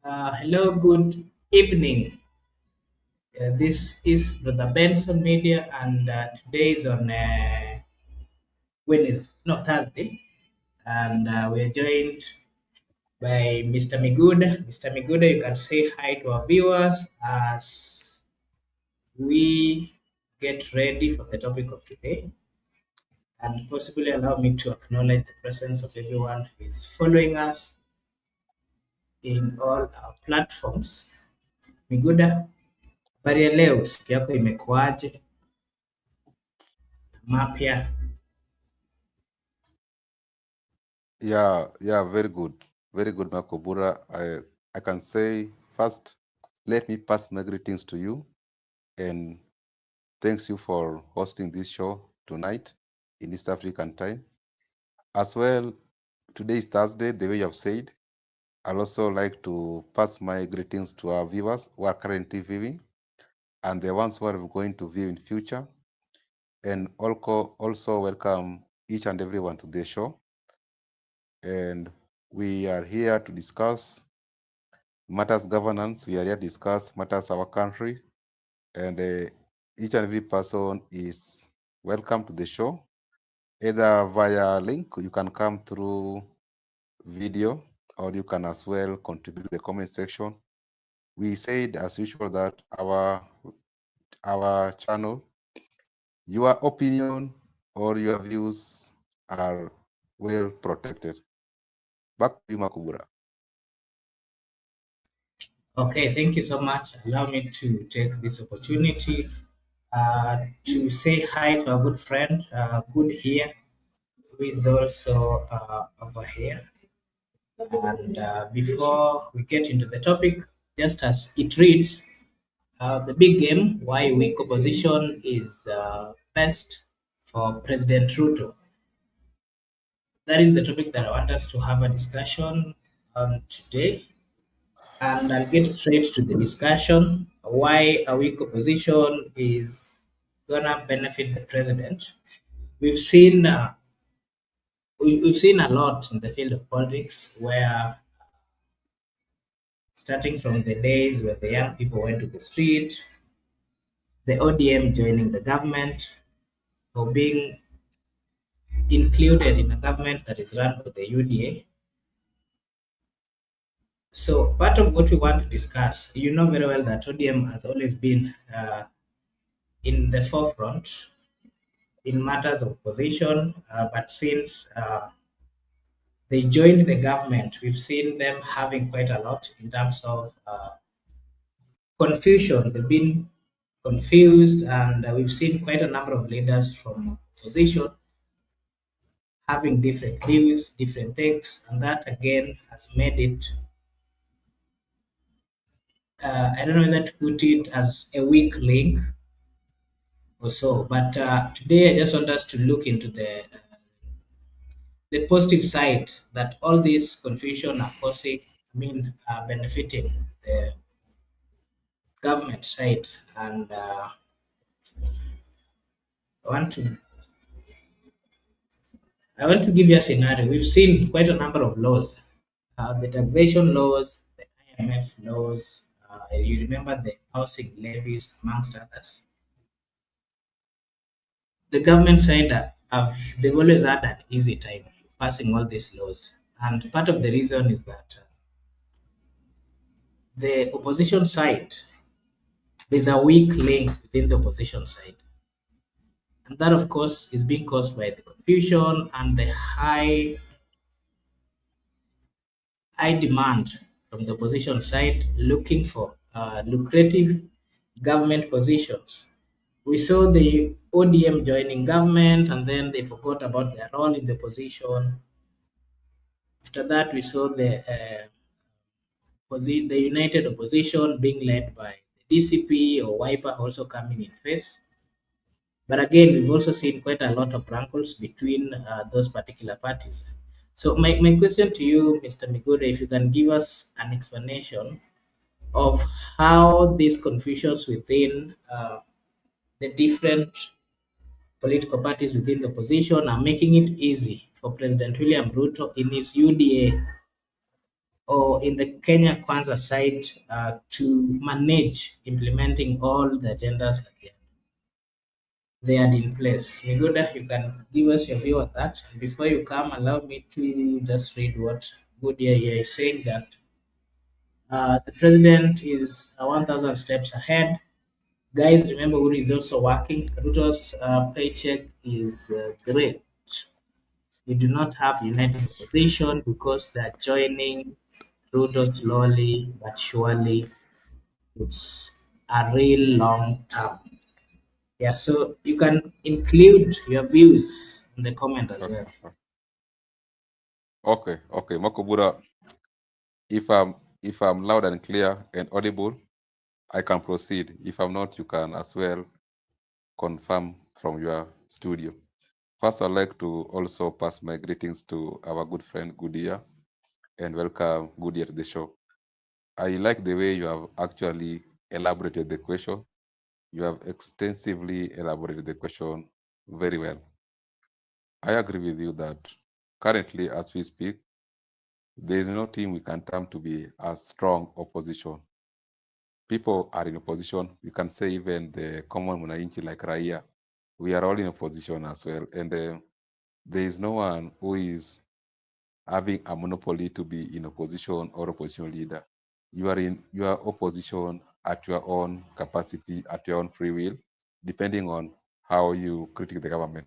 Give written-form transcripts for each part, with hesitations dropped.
Hello, good evening. This is Brother Benson Media, and today is on Wednesday, no Thursday, and we are joined by Mr. Miguda. Mr. Miguda, you can say hi to our viewers as we get ready for the topic of today, and possibly allow me to acknowledge the presence of everyone who is following us in all our platforms. Miguda, habari ya leo, siku yako imekuwaje? Mapya. Yeah, very good, Makobura. I can say first, let me pass my greetings to you and thanks you for hosting this show tonight in East African time. As well, today is Thursday, the way you have said. I'd also like to pass my greetings to our viewers who are currently viewing and the ones who are going to view in future. And also welcome each and everyone to the show. And we are here to discuss matters governance. We are here to discuss matters our country, and each and every person is welcome to the show, either via link. You can come through video, or you can as well contribute to the comment section. We said as usual that our channel, your opinion or your views are well protected. Back to you, Makubura. Okay, thank you so much. Allow me to take this opportunity to say hi to our good friend, Good here, who is also over here. And before we get into the topic, just as it reads, the big game, why weak opposition is best for President Ruto. That is the topic that I want us to have a discussion on today. And I'll get straight to the discussion why a weak opposition is gonna benefit the president. We've seen we've seen a lot in the field of politics where, starting from the days where the young people went to the street, the ODM joining the government, or being included in a government that is run by the UDA. So part of what we want to discuss, you know very well that ODM has always been in the forefront in matters of opposition, but since they joined the government, we've seen them having quite a lot in terms of confusion. They've been confused, and we've seen quite a number of leaders from opposition having different views, different takes, and that again has made it. I don't know whether to put it as a weak link or so, but today I just want us to look into the positive side that all this confusion are causing, are benefiting the government side. And I want to I want to give you a scenario. We've seen quite a number of laws, the taxation laws, the IMF laws. You remember the housing levies, amongst others. The government side they've always had an easy time passing all these laws, and part of the reason is that the opposition side, there's a weak link within the opposition side. And that, of course, is being caused by the confusion and the high demand from the opposition side looking for lucrative government positions. We saw the ODM joining government and then they forgot about their role in the opposition. After that, we saw the united opposition being led by the DCP or Wiper also coming in face. But again, we've also seen quite a lot of rankles between those particular parties. So my question to you, Mr. Migode, if you can give us an explanation of how these confusions within the different political parties within the opposition are making it easy for President William Ruto in his UDA or in the Kenya Kwanza side to manage implementing all the agendas that they had in place. Miguda, you can give us your view on that. Before you come, allow me to just read what Goodyear here is saying that the president is 1,000 steps ahead. Guys, remember Uri is also working. Ruto's paycheck is great. We do not have united opposition because they're joining Ruto slowly but surely. It's a real long term. Yeah, so you can include your views in the comment as well. Okay. Makobura, if I'm loud and clear and audible, I can proceed. If I'm not, you can as well confirm from your studio. First, I'd like to also pass my greetings to our good friend Goodyear and welcome Goodyear to the show. I like the way you have actually elaborated the question. You have extensively elaborated the question very well. I agree with you that currently, as we speak, there is no team we can term to be a strong opposition. People are in opposition. We can say even the common mwananchi like Raia, we are all in opposition as well. And there is no one who is having a monopoly to be in opposition or opposition leader. You are in your opposition at your own capacity, at your own free will, depending on how you critique the government.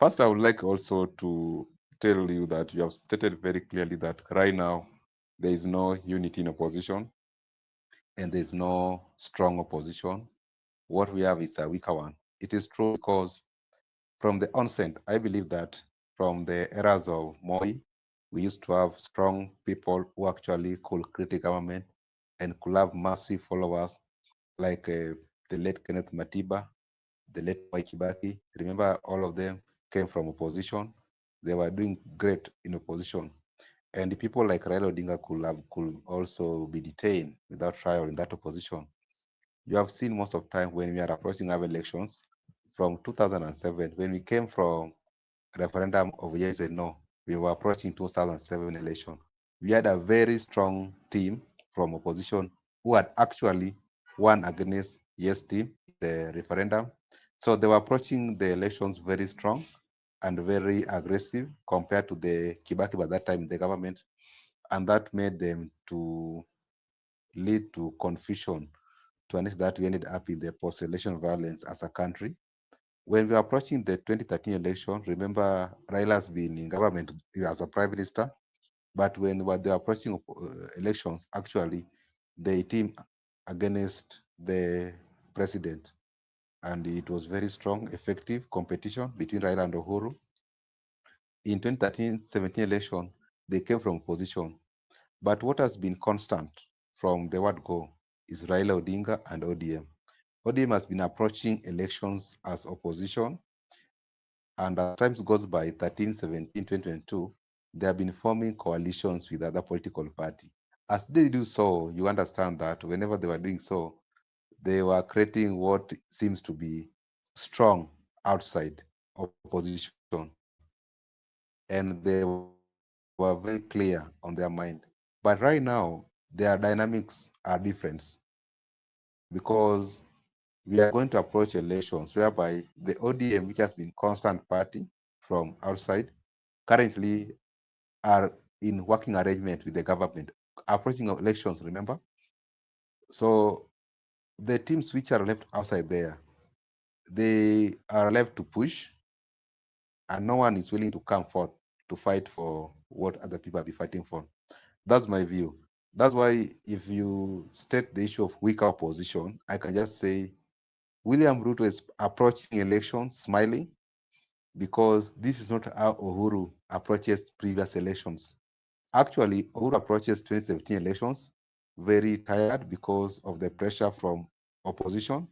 First, I would like also to tell you that you have stated very clearly that right now there is no unity in opposition and there is no strong opposition. What we have is a weaker one. It is true because from the onset, I believe that from the eras of Moi, we used to have strong people who actually could critique government and could have massive followers like the late Kenneth Matiba, the late Mwai Kibaki. Remember, all of them came from opposition. They were doing great in opposition. And the people like Raila Odinga could also be detained without trial in that opposition. You have seen most of time when we are approaching our elections from 2007, when we came from referendum of yes and no, we were approaching 2007 election. We had a very strong team from opposition who had actually won against yes team in the referendum. So they were approaching the elections very strong and very aggressive compared to the Kibaki by that time in the government, and that made them to lead to confusion to an extent that we ended up in the post-election violence as a country. When we were approaching the 2013 election, remember Raila has been in government as a prime minister, but when they were approaching elections, actually, they team against the president, and it was very strong, effective competition between Raila and Uhuru. In 2013-17 election, they came from opposition. But what has been constant from the word go is Raila Odinga and ODM. ODM has been approaching elections as opposition, and as times goes by, 13, 17, 2022, they have been forming coalitions with other political party. As they do so, you understand that whenever they were doing so, they were creating what seems to be strong outside opposition. And they were very clear on their mind. But right now, their dynamics are different because we are going to approach elections whereby the ODM, which has been constant party from outside, currently are in working arrangement with the government, approaching elections, remember? So the teams which are left outside there, they are left to push, and no one is willing to come forth to fight for what other people are be fighting for. That's my view. That's why if you state the issue of weaker opposition, I can just say William Ruto is approaching elections smiling because this is not how Uhuru approaches previous elections. Actually, Uhuru approaches 2017 elections very tired because of the pressure from opposition.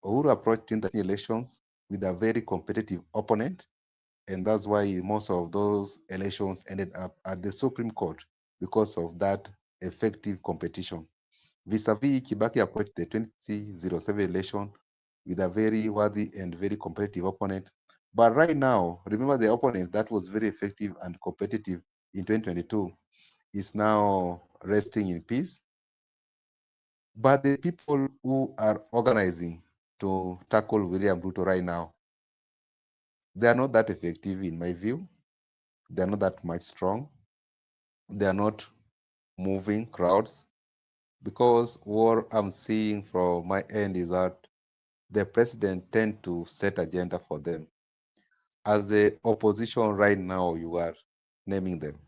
Uhuru approached 2013 elections with a very competitive opponent, and that's why most of those elections ended up at the Supreme Court because of that effective competition. Vis-a-vis, Kibaki approached the 2007 election with a very worthy and very competitive opponent. But right now, remember the opponent that was very effective and competitive in 2022 is now resting in peace. But the people who are organizing to tackle William Ruto right now, they are not that effective in my view. They are not that much strong. They are not moving crowds because what I'm seeing from my end is that the president tend to set agenda for them. As the opposition right now, you are naming them.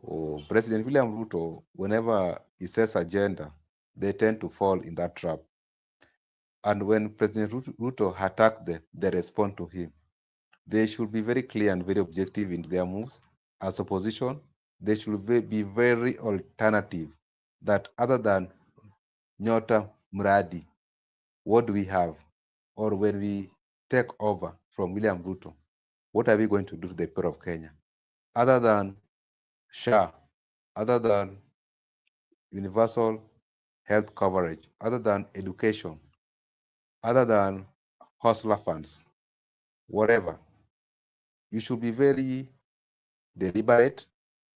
Oh, President William Ruto, whenever he sets agenda, they tend to fall in that trap. And when President Ruto attacks them, they respond to him. They should be very clear and very objective in their moves. As opposition, they should be very alternative. That other than Nyota Mradi, what do we have? Or when we take over from William Ruto, what are we going to do to the people of Kenya? Other than SHA, other than universal health coverage, other than education, other than hustler funds, whatever. You should be very deliberate,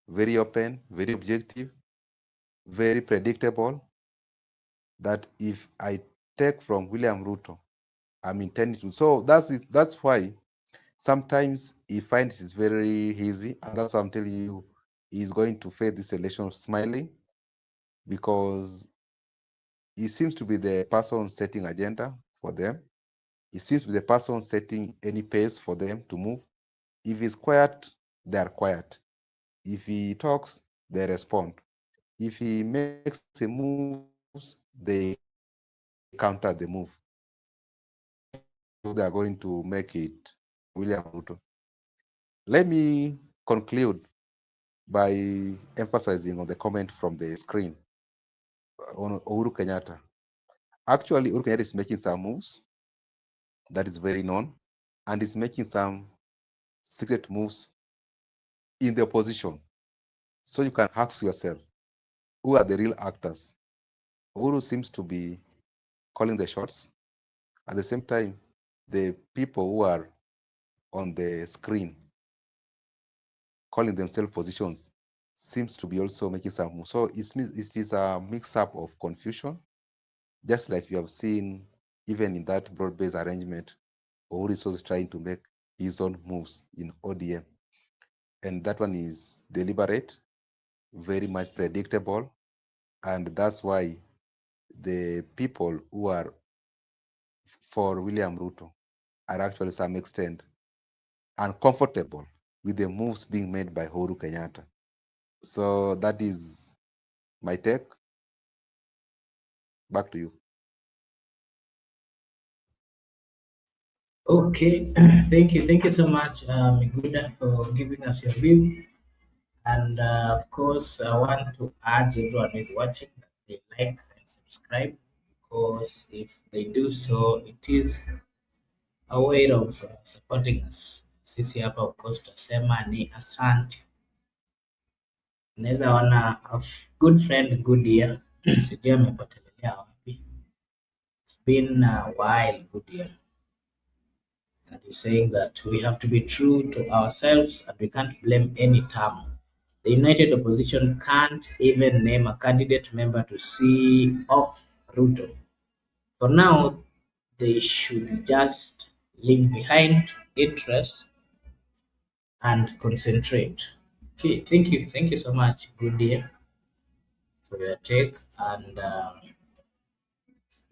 very open, very objective, very predictable. That if I take from William Ruto, I'm intending to. So that's why sometimes he finds it's very easy, and that's why I'm telling you he's going to face this election smiling because he seems to be the person setting agenda for them. He seems to be the person setting any pace for them to move. If he's quiet, they are quiet. If he talks, they respond. If he makes a moves, they counter the move. So they are going to make it William Ruto. Let me conclude by emphasizing on the comment from the screen on Uhuru Kenyatta. Actually, Uhuru Kenyatta is making some moves that is very known, and is making some secret moves in the opposition. So you can ask yourself, who are the real actors? Uhuru seems to be calling the shots. At the same time, the people who are on the screen calling themselves positions seems to be also making some moves. So it is a mix-up of confusion, just like you have seen even in that broad-based arrangement. Uhuru is also trying to make his own moves in ODM. And that one is deliberate, very much predictable. And that's why the people who are for William Ruto are actually to some extent uncomfortable with the moves being made by Uhuru Kenyatta. So that is my take. Back to you. Okay, thank you so much, Miguda, for giving us your view. And of course, I want to urge everyone who is watching that they like and subscribe because if they do so, it is a way of supporting us. Sisi hapa of course tutasema ni asante. Naweza ona a good friend, good year. Sijui amepotelea wapi. It's been a while, good year. And he's saying that we have to be true to ourselves and we can't blame any term. The united opposition can't even name a candidate member to see off Ruto. For now, they should just leave behind interest and concentrate. Okay, thank you so much, good dear, for your take. And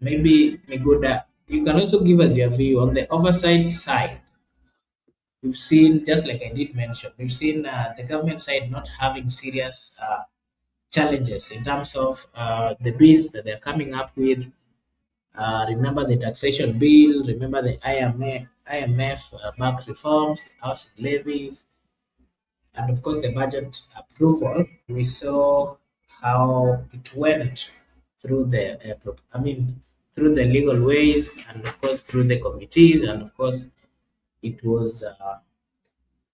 maybe Miguda, you can also give us your view on the oversight side. We've seen, just like I did mention, we've seen the government side not having serious challenges in terms of the bills that they're coming up with. Remember the taxation bill, remember the IMF back reforms, house levies, and of course the budget approval. We saw how it went through through the legal ways, and of course through the committees, and of course it was uh,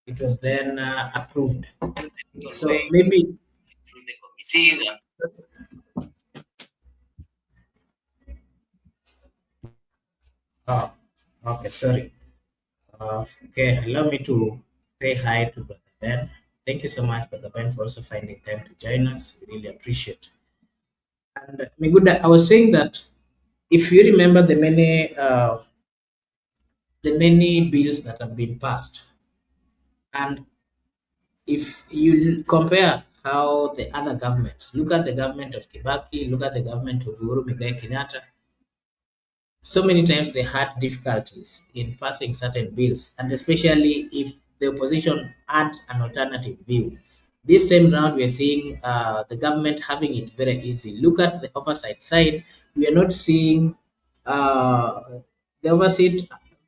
it was then approved. So maybe oh, okay, sorry. Okay, allow me to say hi to Brother Ben. Thank you so much, Brother Ben, for also finding time to join us. We really appreciate. And Miguda, I was saying that if you remember the many bills that have been passed, and if you compare how the other governments, look at the government of Kibaki, look at the government of Uhuru Muigai Kenyatta, so many times they had difficulties in passing certain bills, and especially if the opposition had an alternative view. This time round, we are seeing the government having it very easy. Look at the oversight side. We are not seeing uh, the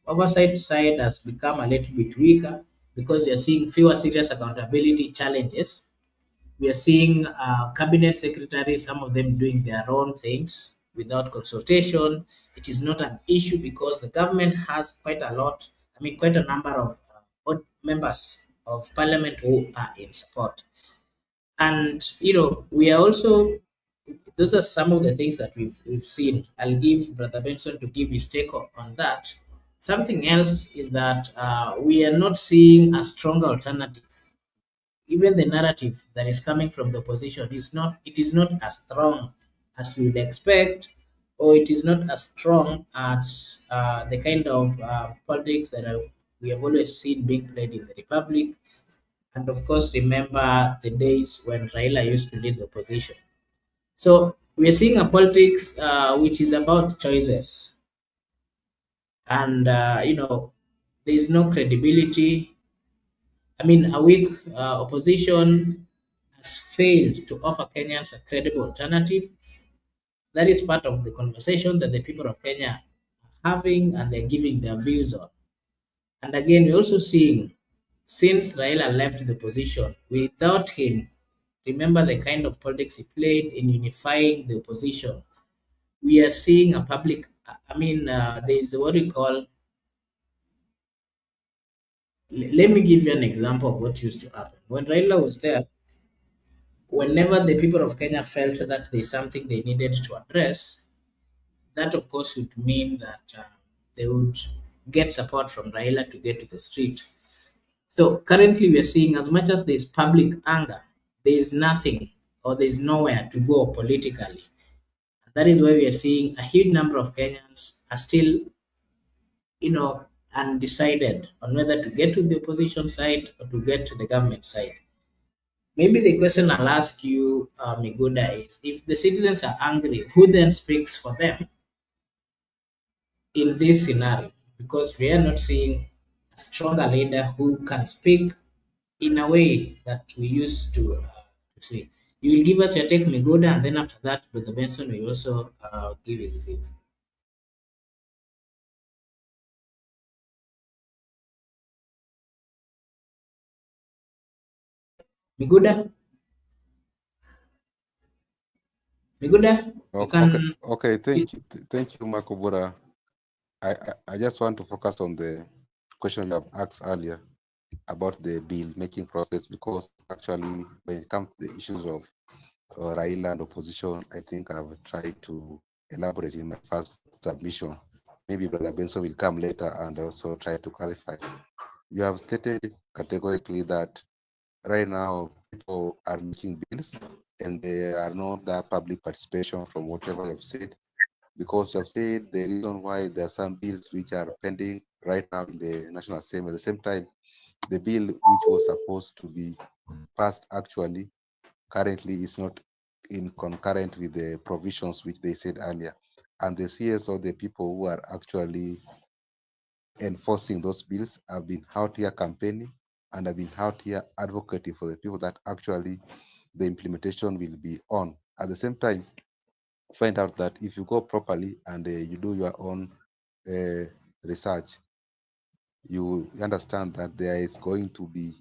oversight side has become a little bit weaker because we are seeing fewer serious accountability challenges. We are seeing cabinet secretaries, some of them doing their own things without consultation. It is not an issue because the government has quite a lot, I mean, quite a number of members of parliament who are in support. And, we are also, those are some of the things that we've seen. I'll give Brother Benson to give his take on that. Something else is that we are not seeing a strong alternative. Even the narrative that is coming from the opposition is not as strong as we would expect, or it is not as strong as the kind of politics that we have always seen being played in the republic. And of course, remember the days when Raila used to lead the opposition. So we are seeing a politics which is about choices, and there is no credibility. I mean, a weak opposition has failed to offer Kenyans a credible alternative. That is part of the conversation that the people of Kenya are having, and they're giving their views on. And again, we're also seeing, since Raila left the position, without him, remember the kind of politics he played in unifying the opposition. We are seeing a public, I mean, there is what we call, let me give you an example of what used to happen. When Raila was there, whenever the people of Kenya felt that there's something they needed to address, that of course would mean that they would get support from Raila to get to the street. So currently, we are seeing, as much as there's public anger, there is nothing, or there's nowhere to go politically. That is why we are seeing a huge number of Kenyans are still, undecided on whether to get to the opposition side or to get to the government side. Maybe the question I'll ask you, Miguda, is if the citizens are angry, who then speaks for them in this scenario? Because we are not seeing a stronger leader who can speak in a way that we used to see. You will give us your take, Miguda, and then after that, Brother Benson will also give his views. Miguda, Miguda, you Okay, can. okay. Thank you, Makobura. I just want to focus on the question you have asked earlier about the bill making process, because actually when it comes to the issues of Raila and opposition, I think I've tried to elaborate in my first submission. Maybe Brother Benson will come later and also try to clarify. You have stated categorically that right now people are making bills and there are no that public participation from whatever you have said, because you have said the reason why there are some bills which are pending right now in the National Assembly. At the same time, the bill which was supposed to be passed actually currently is not in concurrent with the provisions which they said earlier. And the CS, or the people who are actually enforcing those bills, have been out here campaigning and have been out here advocating for the people that actually the implementation will be on. At the same time, find out that if you go properly and you do your own uh, research, you understand that there is going to be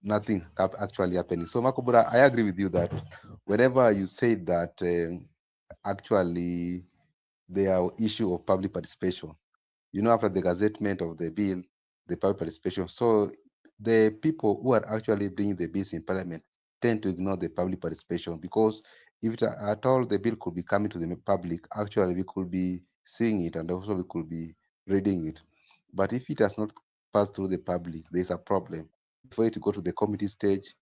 nothing actually happening. So Makobura, I agree with you that whenever you say that actually there are issue of public participation, after the gazettement of the bill, the public participation. So the people who are actually bringing the bills in parliament tend to ignore the public participation, because if it, at all the bill could be coming to the public, actually we could be seeing it and also we could be reading it. But if it has not passed through the public, there's a problem. before it go to the committee stage.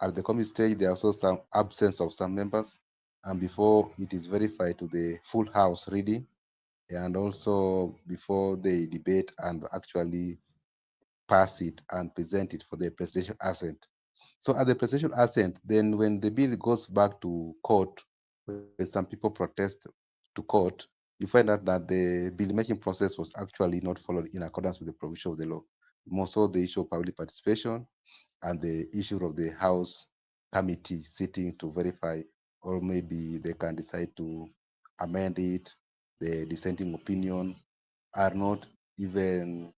At the committee stage, there are also some absence of some members, and before it is verified to the full house reading, and also before they debate and actually pass it and present it for the presidential assent. So at the presidential assent, then when the bill goes back to court, when some people protest to court, you find out that the bill making process was actually not followed in accordance with the provision of the law. More so the issue of public participation and the issue of the House committee sitting to verify, or maybe they can decide to amend it. The dissenting opinion are not even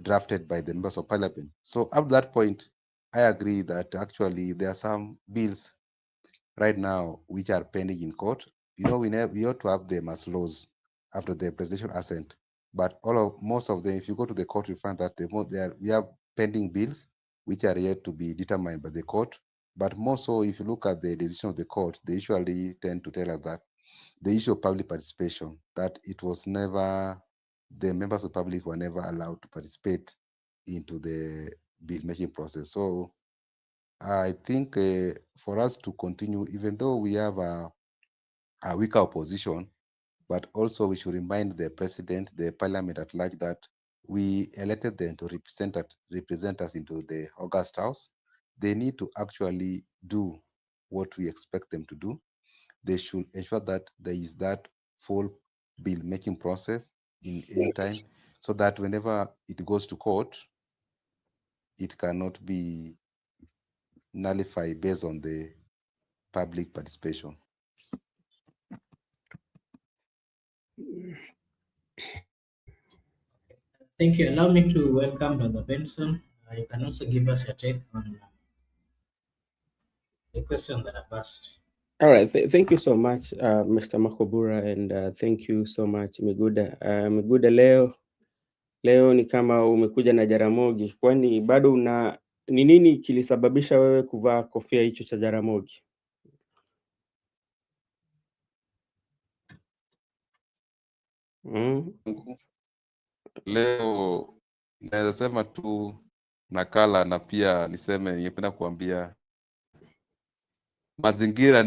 drafted by the members of parliament. So up to that point, I agree that actually there are some bills right now which are pending in court. We ought to have them as laws after the presidential assent. But most of them, if you go to the court, you find that we have pending bills which are yet to be determined by the court. But more so, if you look at the decision of the court, they usually tend to tell us that the issue of public participation, that it was never, the members of the public were never allowed to participate into the bill making process. So I think for us to continue, even though we have a weaker opposition, but also we should remind the president, the parliament at large, that we elected them to represent us into the August House. They need to actually do what we expect them to do. They should ensure that there is that full bill making process in any time, so that whenever it goes to court, it cannot be nullified based on the public participation. Thank you. Allow me to welcome Dr. Benson. You can also give us your take on the question that I've asked. All right. Thank you so much, Mr. Makobura, and thank you so much Miguda. Miguda, leo ni kama umekuja na Jaramogi, kwani bado ni nini kilisababisha wewe kuvaa kofia hicho cha Jaramogi? Leo naweza sema tu nakala, na pia niseme, ningependa kuambia mazingira,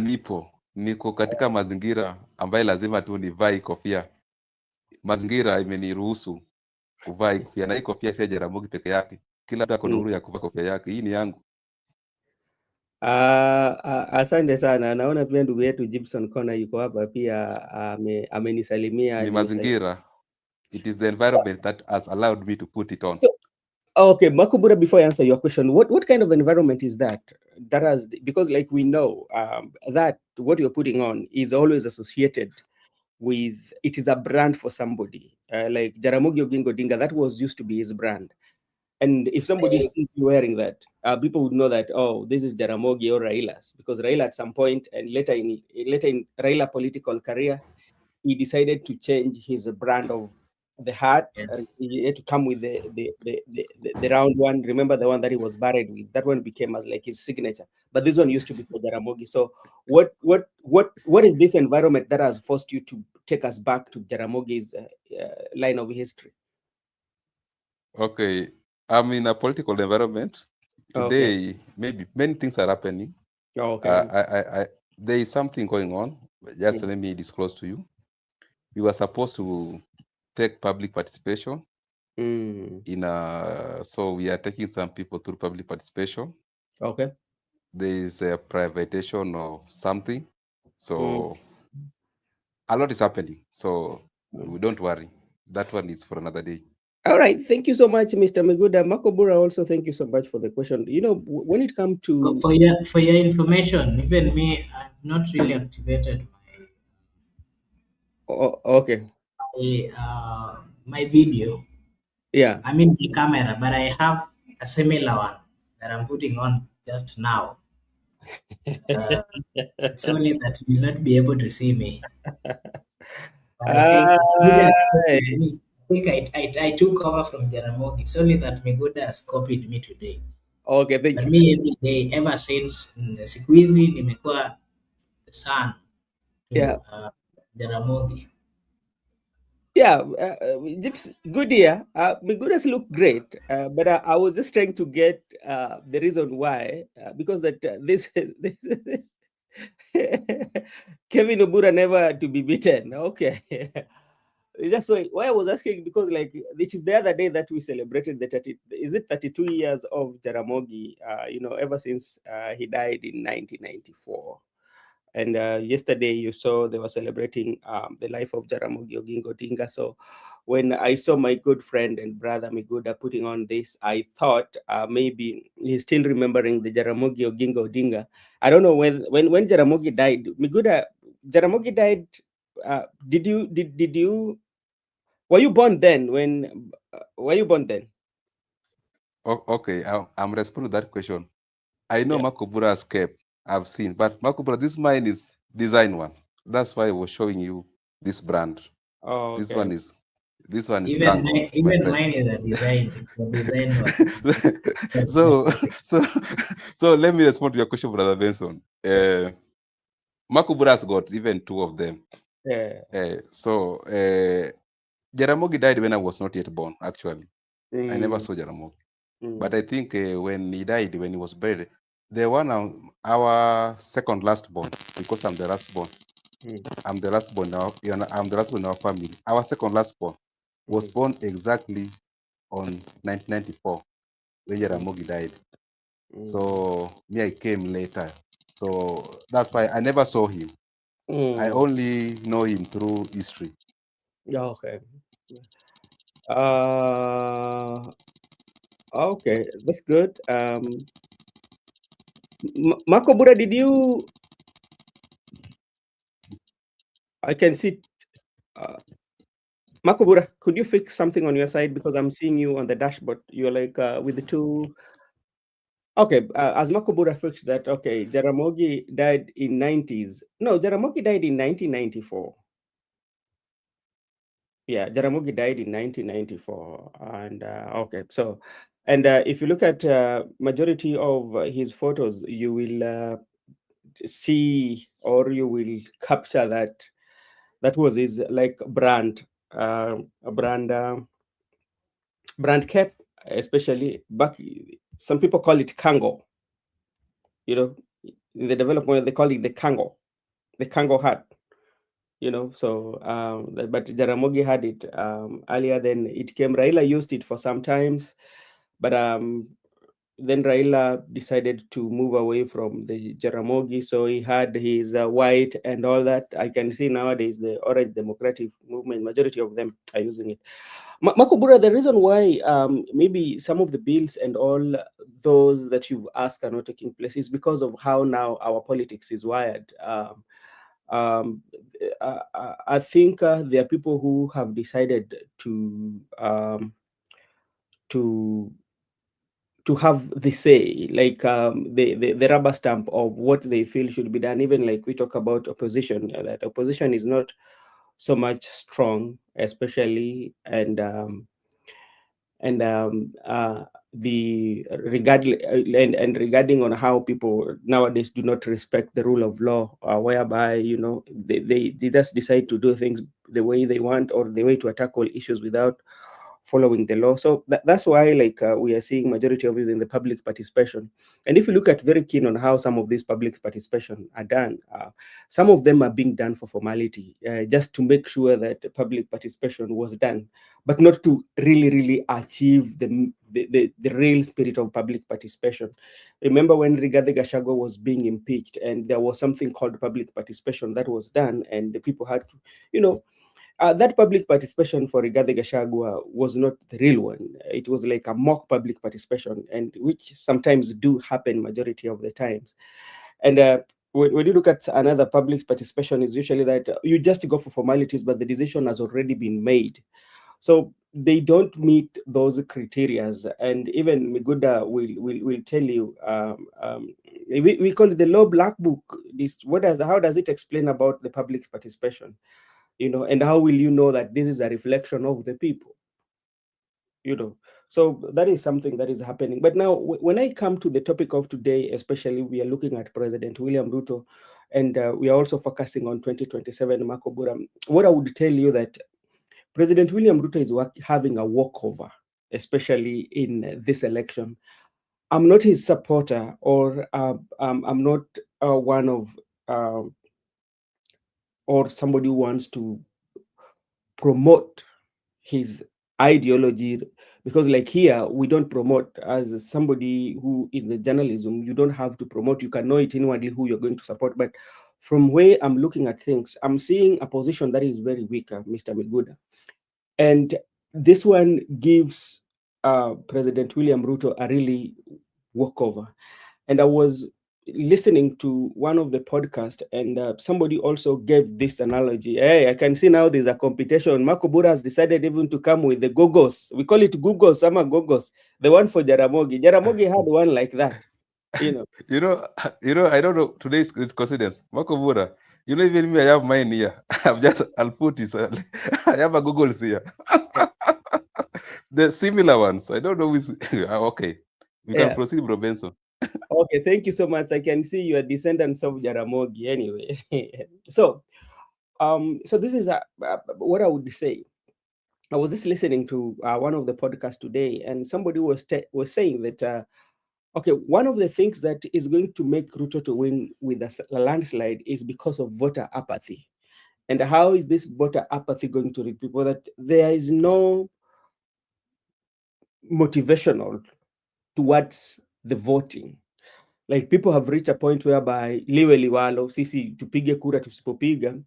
niko katika mazingira ambaye lazima tu nivae kofia. Mazingira imeniruhusu kuvaa kofia, na hii kofia si Jaramogi peke yake, kila mtu ako na uhuru ya kuvaa kofia yake. Hii ni yangu. Asante sana. Naona pia ndugu yetu Gibson Kona yuko hapa pia, amenisalimia. Ni mazingira, it is the environment that has allowed me to put it on. So, okay, Makobura, before I answer your question, what kind of environment is that? That has, because like we know that what you're putting on is always associated with, it is a brand for somebody. Like Jaramogi Oginga Odinga, that was used to be his brand. And if somebody sees you wearing that, people would know that, oh, this is Jaramogi or Raila's, because Raila at some point and later in Raila political career, he decided to change his brand of the hat. He had to come with the round one. Remember the one that he was buried with? That one became as like his signature. But this one used to be for Jaramogi. So what is this environment that has forced you to take us back to Jaramogi's line of history? Okay, I'm in a political environment today. Okay. Maybe many things are happening. Okay. There is something going on. Just let me disclose to you. We were supposed to take public participation so we are taking some people through public participation. Okay. There is a privatization of something. So a lot is happening. So we don't worry. That one is for another day. All right. Thank you so much, Mr. Miguda. Makobura, also thank you so much for the question. You know, when it comes to... For your information, even me, I've not really activated my video. Yeah. I mean the camera, but I have a similar one that I'm putting on just now. It's only that you will not be able to see me. I think I took over from Jaramogi. It's only that Miguda has copied me today. Okay, thank but you. Me every day, ever since siku hizi nimekuwa the son to Jaramogi. Yeah, good year. Migudas look great, but I was just trying to get the reason why, because that this this Kevin Obura never to be beaten. Okay. That's why I was asking, because like it is the other day that we celebrated the 32 years of Jaramogi, ever since he died in 1994. And yesterday you saw they were celebrating the life of Jaramogi Oginga Odinga. So when I saw my good friend and brother Miguda putting on this, I thought maybe he's still remembering the Jaramogi Oginga Odinga. I don't know when Jaramogi died. Miguda, Jaramogi died. Did you were you born then? Were you born then? Okay, I'm responding to that question. I know Yeah. Makobura's cape. I've seen, but Makobura, this mine is design one. That's why I was showing you this brand. Oh, This okay. one is this one is Even Kangol, mine, my even friend. mine is a design. It's a design one. so so so let me respond to your question, brother Benson. Makobura's got even two of them. Yeah. Jaramogi died when I was not yet born. Actually, I never Mm, saw Jaramogi. But mm, I think when he died, when he was buried, the one our second last born, because I'm the last born. mm, I'm the last born now. I'm the last born in our family. Our second last born was mm, born exactly on 1994 when mm, Jaramogi died. mm, So me, I came later. So that's why I never saw him. I mm. only know him through history. Yeah, okay. Okay, that's good. Makobura, did you? I can see. Uh, Makobura, could you fix something on your side, because I'm seeing you on the dashboard? You're like with the two. Okay, as Makobura fixed that. Okay, Jaramogi died in 90s. No, Jaramogi died in 1994. Yeah, Jaramogi died in 1994. And okay, so, and if you look at majority of his photos, you will see, or you will capture that that was his like a brand cap, especially back. Some people call it Kango. You know, in the development they call it the Kango hat. So but Jaramogi had it earlier. Then it came. Raila used it for some times, but then Raila decided to move away from the Jaramogi, so he had his white and all that. I can see nowadays the Orange Democratic Movement, majority of them are using it. Makobura, the reason why maybe some of the bills and all those that you've asked are not taking place is because of how now our politics is wired. Um, I think there are people who have decided to to have the say, like the rubber stamp of what they feel should be done. Even like we talk about opposition, that opposition is not so much strong, especially and the and regarding on how people nowadays do not respect the rule of law, whereby they just decide to do things the way they want, or the way to tackle issues without following the law. So that's why like we are seeing majority of it in the public participation. And if you look at very keen on how some of these public participation are done, some of them are being done for formality, just to make sure that public participation was done, but not to really achieve the real spirit of public participation. Remember when Rigathi Gachagua was being impeached, and there was something called public participation that was done, and the people had to, you know, that public participation for Rigathi Gachagua was not the real one. It was like a mock public participation, and which sometimes do happen majority of the times. And when you look at another public participation, is usually that you just go for formalities, but the decision has already been made. So they don't meet those criterias. And even Miguda will tell you, we call it the law black book. How does it explain about the public participation? And how will you know that this is a reflection of the people? So that is something that is happening. But now when I come to the topic of today, especially we are looking at President William Ruto, and we are also focusing on 2027 Makobura. What I would tell you that President William Ruto is having a walkover, especially in this election. I'm not his supporter, or I'm not one of uh, or somebody who wants to promote his ideology, because like here we don't promote. As somebody who is the journalism, you don't have to promote, you can know it inwardly who you're going to support. But from where I'm looking at things, I'm seeing a position that is very weak, Mr. Miguda, and this one gives President William Ruto a really walkover. And I was listening to one of the podcasts, and somebody also gave this analogy. Hey, I can see now there's a competition. Makobura has decided even to come with the gogos. We call it gogos, summer gogos. The one for Jaramogi. Jaramogi had one like that, you know. You know, I don't know. Today is coincidence. Makobura. Even me, I have mine here. I'll put it. I have a Google here. Yeah. The similar ones. I don't know which. Okay. We can Yeah. proceed, Bro Benson. Okay, thank you so much. I can see you are descendants of Jaramogi anyway. So this is what I would say. I was just listening to one of the podcasts today, and somebody was saying that okay, one of the things that is going to make Ruto to win with a landslide is because of voter apathy. And how is this voter apathy going to reach people? That there is no motivational towards the voting. Like people have reached a point whereby liwe liwalo, sisi tupige kura tusipopiga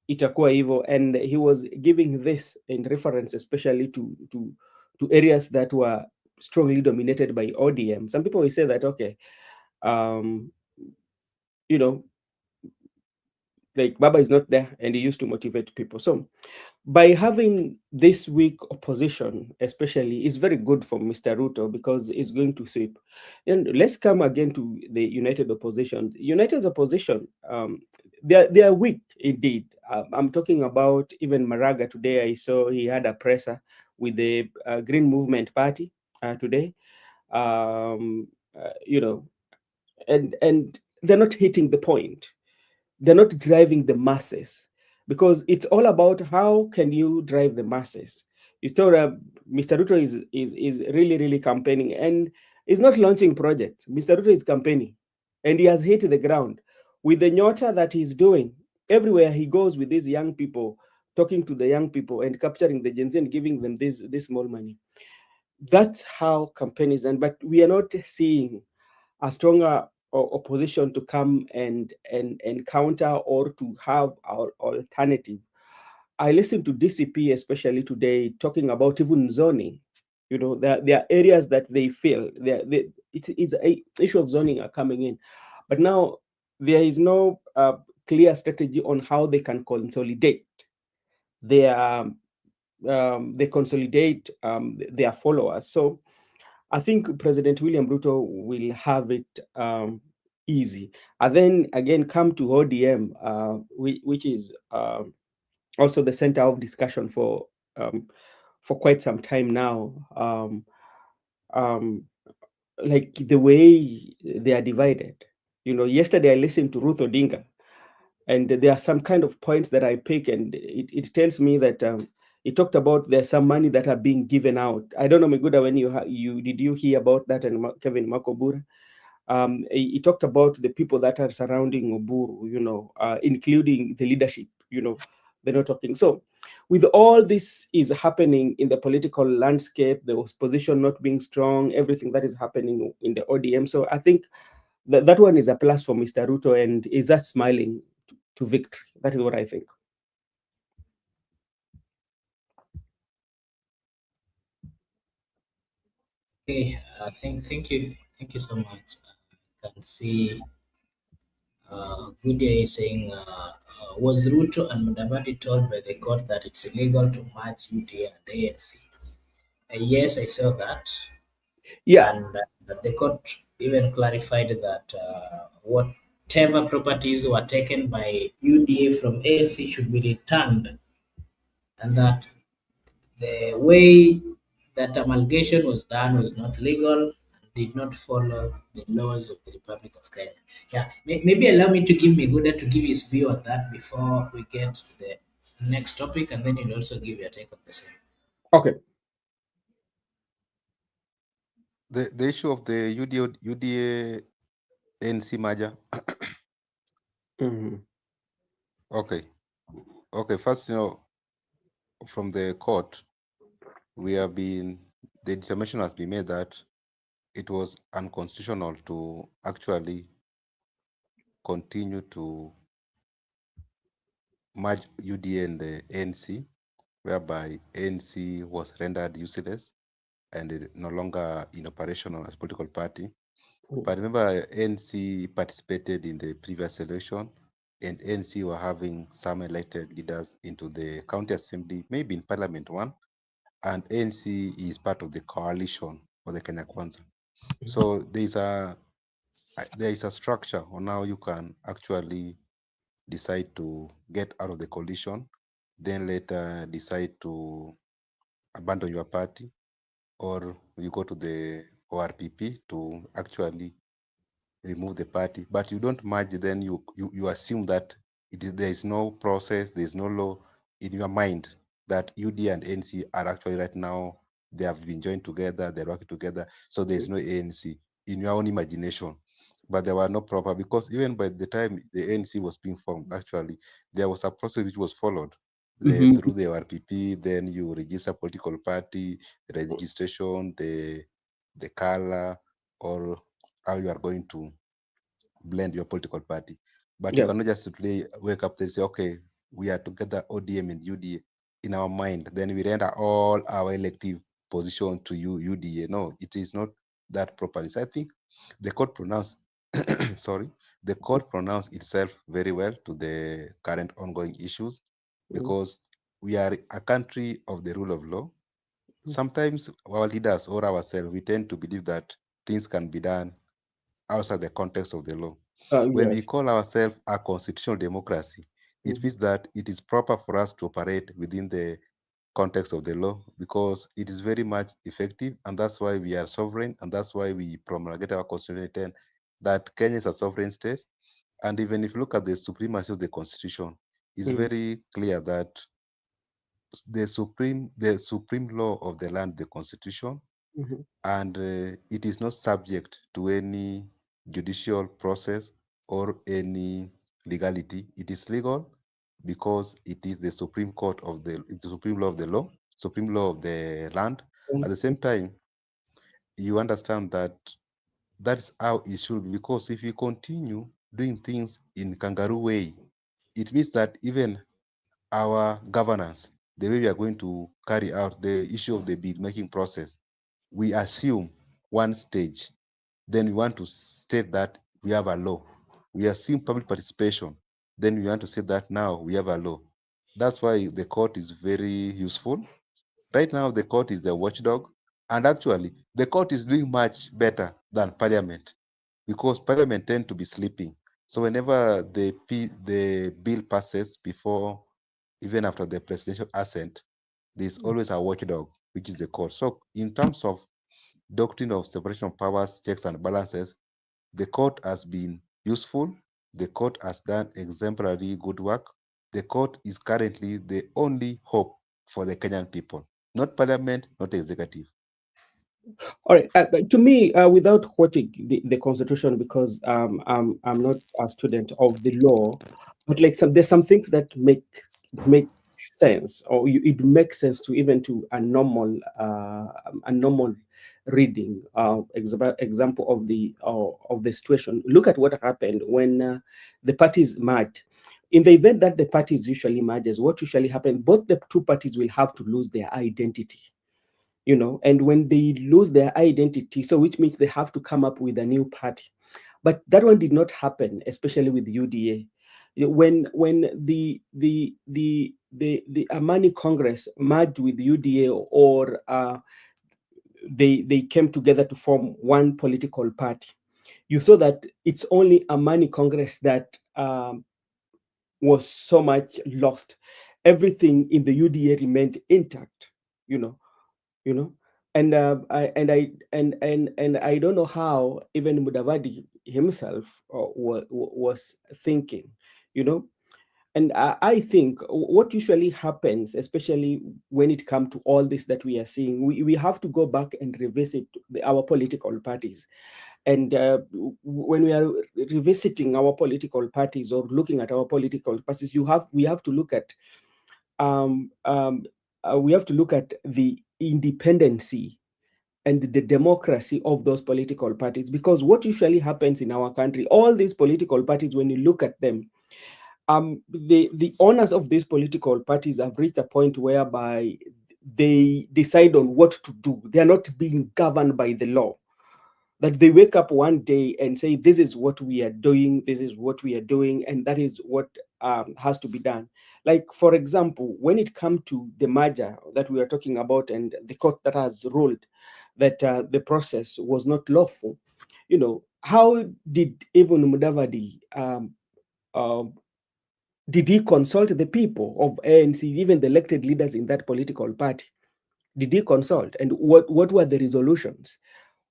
itakuwa hivyo. And he was giving this in reference especially to areas that were strongly dominated by ODM. Some people will say that, okay, you know, like Baba is not there and he used to motivate people. So by having this weak opposition, especially, is very good for Mr. Ruto because it's going to sweep. And let's come again to the United Opposition. United's opposition, they are weak indeed. I'm talking about even Maraga today. I saw he had a presser with the Green Movement Party today. You know, and they're not hitting the point. They're not driving the masses, because it's all about how can you drive the masses. You thought Mr. Ruto is really campaigning, and is not launching projects. Mr. Ruto is campaigning, and he has hit the ground with the nyota that he's doing. Everywhere he goes with these young people, talking to the young people and capturing the Gen Z and giving them this small money. That's how campaign is done. But we are not seeing a stronger opposition to come and counter, or to have our alternative. I listened to DCP especially today talking about even zoning. You know, there are areas that they feel it's a issue of zoning are coming in, but now there is no clear strategy on how they can consolidate their their followers. So I think President William Ruto will have it easy. And then again, come to ODM, which is also the center of discussion for quite some time now. Like the way they are divided. You know, yesterday I listened to Ruth Odinga, and there are some kind of points that I pick, and it tells me that he talked about there's some money that are being given out. I don't know, Miguda, when you did you hear about that? And Kevin Makobura, he talked about the people that are surrounding Oburu, you know, including the leadership. You know, they're not talking. So, with all this is happening in the political landscape, the opposition not being strong, everything that is happening in the ODM. So, I think that one is a plus for Mr. Ruto, and is that smiling to victory. That is what I think. Okay, thank you so much. I can see Goodia is saying, was Ruto and Mudavadi told by the court that it's illegal to merge UDA and ANC? Yes, I saw that. Yeah. And the court even clarified that whatever properties were taken by UDA from ANC should be returned, and that the way that amalgamation was done was not legal and did not follow the laws of the Republic of Kenya. Yeah, maybe allow me to give Miguda to give his view on that before we get to the next topic, and then you'll also give your take on the same. Okay. The issue of the UDA NC merger. Mhm. Okay. Okay. First, from the court, we have been the determination has been made that it was unconstitutional to actually continue to merge UDA and the ANC, whereby ANC was rendered useless and no longer in operational as political party. But remember, ANC participated in the previous election, and ANC were having some elected leaders into the county assembly, maybe in parliament one, and ANC is part of the coalition for the Kenya Kwanza. So there is a structure on how you can actually decide to get out of the coalition, then later decide to abandon your party, or you go to the ORPP to actually remove the party, but you don't merge, then you assume that there is no process, there is no law in your mind that UD and NC are actually right now, they have been joined together, they're working together, so there is no ANC in your own imagination. But they were not proper, because even by the time the ANC was being formed, actually, there was a process which was followed. Mhm. Through the ORPP, then you register political party, registration, the color, or how you are going to blend your political party. But you Yeah. cannot just today wake up and say, okay, we are together ODM and UDA in our mind. Then we render all our elective position to UDA. No, it is not that properly. So I think the court pronounced, sorry, the court pronounced itself very well to the current ongoing issues, Mhm. because we are a country of the rule of law. Sometimes our leaders or ourselves, we tend to believe that things can be done outside the context of the law. When we Yes. call ourselves a constitutional democracy, it Mhm. means that it is proper for us to operate within the context of the law, because it is very much effective, and that's why we are sovereign, and that's why we promulgate our constitution 10, that Kenya is a sovereign state. And even if you look at the supremacy of the constitution, it's Mhm. very clear that the supreme law of the land, the constitution, Mhm. and it is not subject to any judicial process or any legality. It is legal because it is the supreme court of it's the supreme law of the law, supreme law of the land. At the same time, you understand that that's how it should be, because if you continue doing things in kangaroo way, it means that even our governance, the way we are going to carry out the issue of the bid making process, we assume one stage, then we want to state that we have a law. We assume public participation, then we want to say that now we have a law. That's why the court is very useful. Right now, the court is the watchdog, and actually, the court is doing much better than parliament, because parliament tend to be sleeping. So whenever the bill passes before, even after the presidential assent, there's always a watchdog, which is the court. So in terms of doctrine of separation of powers, checks and balances, the court has been useful. The court has done exemplary good work. The court is currently the only hope for the Kenyan people, not parliament, not executive. All right. But to me, without quoting the Constitution, because I'm not a student of the law, but like there's some things that make sense, or it makes sense to even to a normal reading. Example of the situation. Look at what happened when the parties merged. In the event that the parties usually merges, what usually happens? Both the two parties will have to lose their identity, and when they lose their identity, so which means they have to come up with a new party. But that one did not happen, especially with UDA. When the Amani Congress merged with UDA, or they came together to form one political party, you saw that it's only Amani Congress that was so much lost. Everything in the UDA remained intact, you know you know and I don't know how even Mudavadi himself was thinking, you know And I think what usually happens, especially when it comes to all this that we are seeing, we have to go back and revisit our political parties. And when we are revisiting our political parties or looking at our political parties, we have to look at um, um, we have to look at the independency and the democracy of those political parties. Because what usually happens in our country, all these political parties, when you look at them, the owners of these political parties have reached a point whereby they decide on what to do. They are not being governed by the law. That they wake up one day and say, "This is what we are doing. This is what we are doing, and that is what has to be done." Like, for example, when it comes to the merger that we are talking about, and the court that has ruled that the process was not lawful, how did even Mudavadi um, did he consult the people of ANC, even the elected leaders in that political party? Did he consult? And what were the resolutions?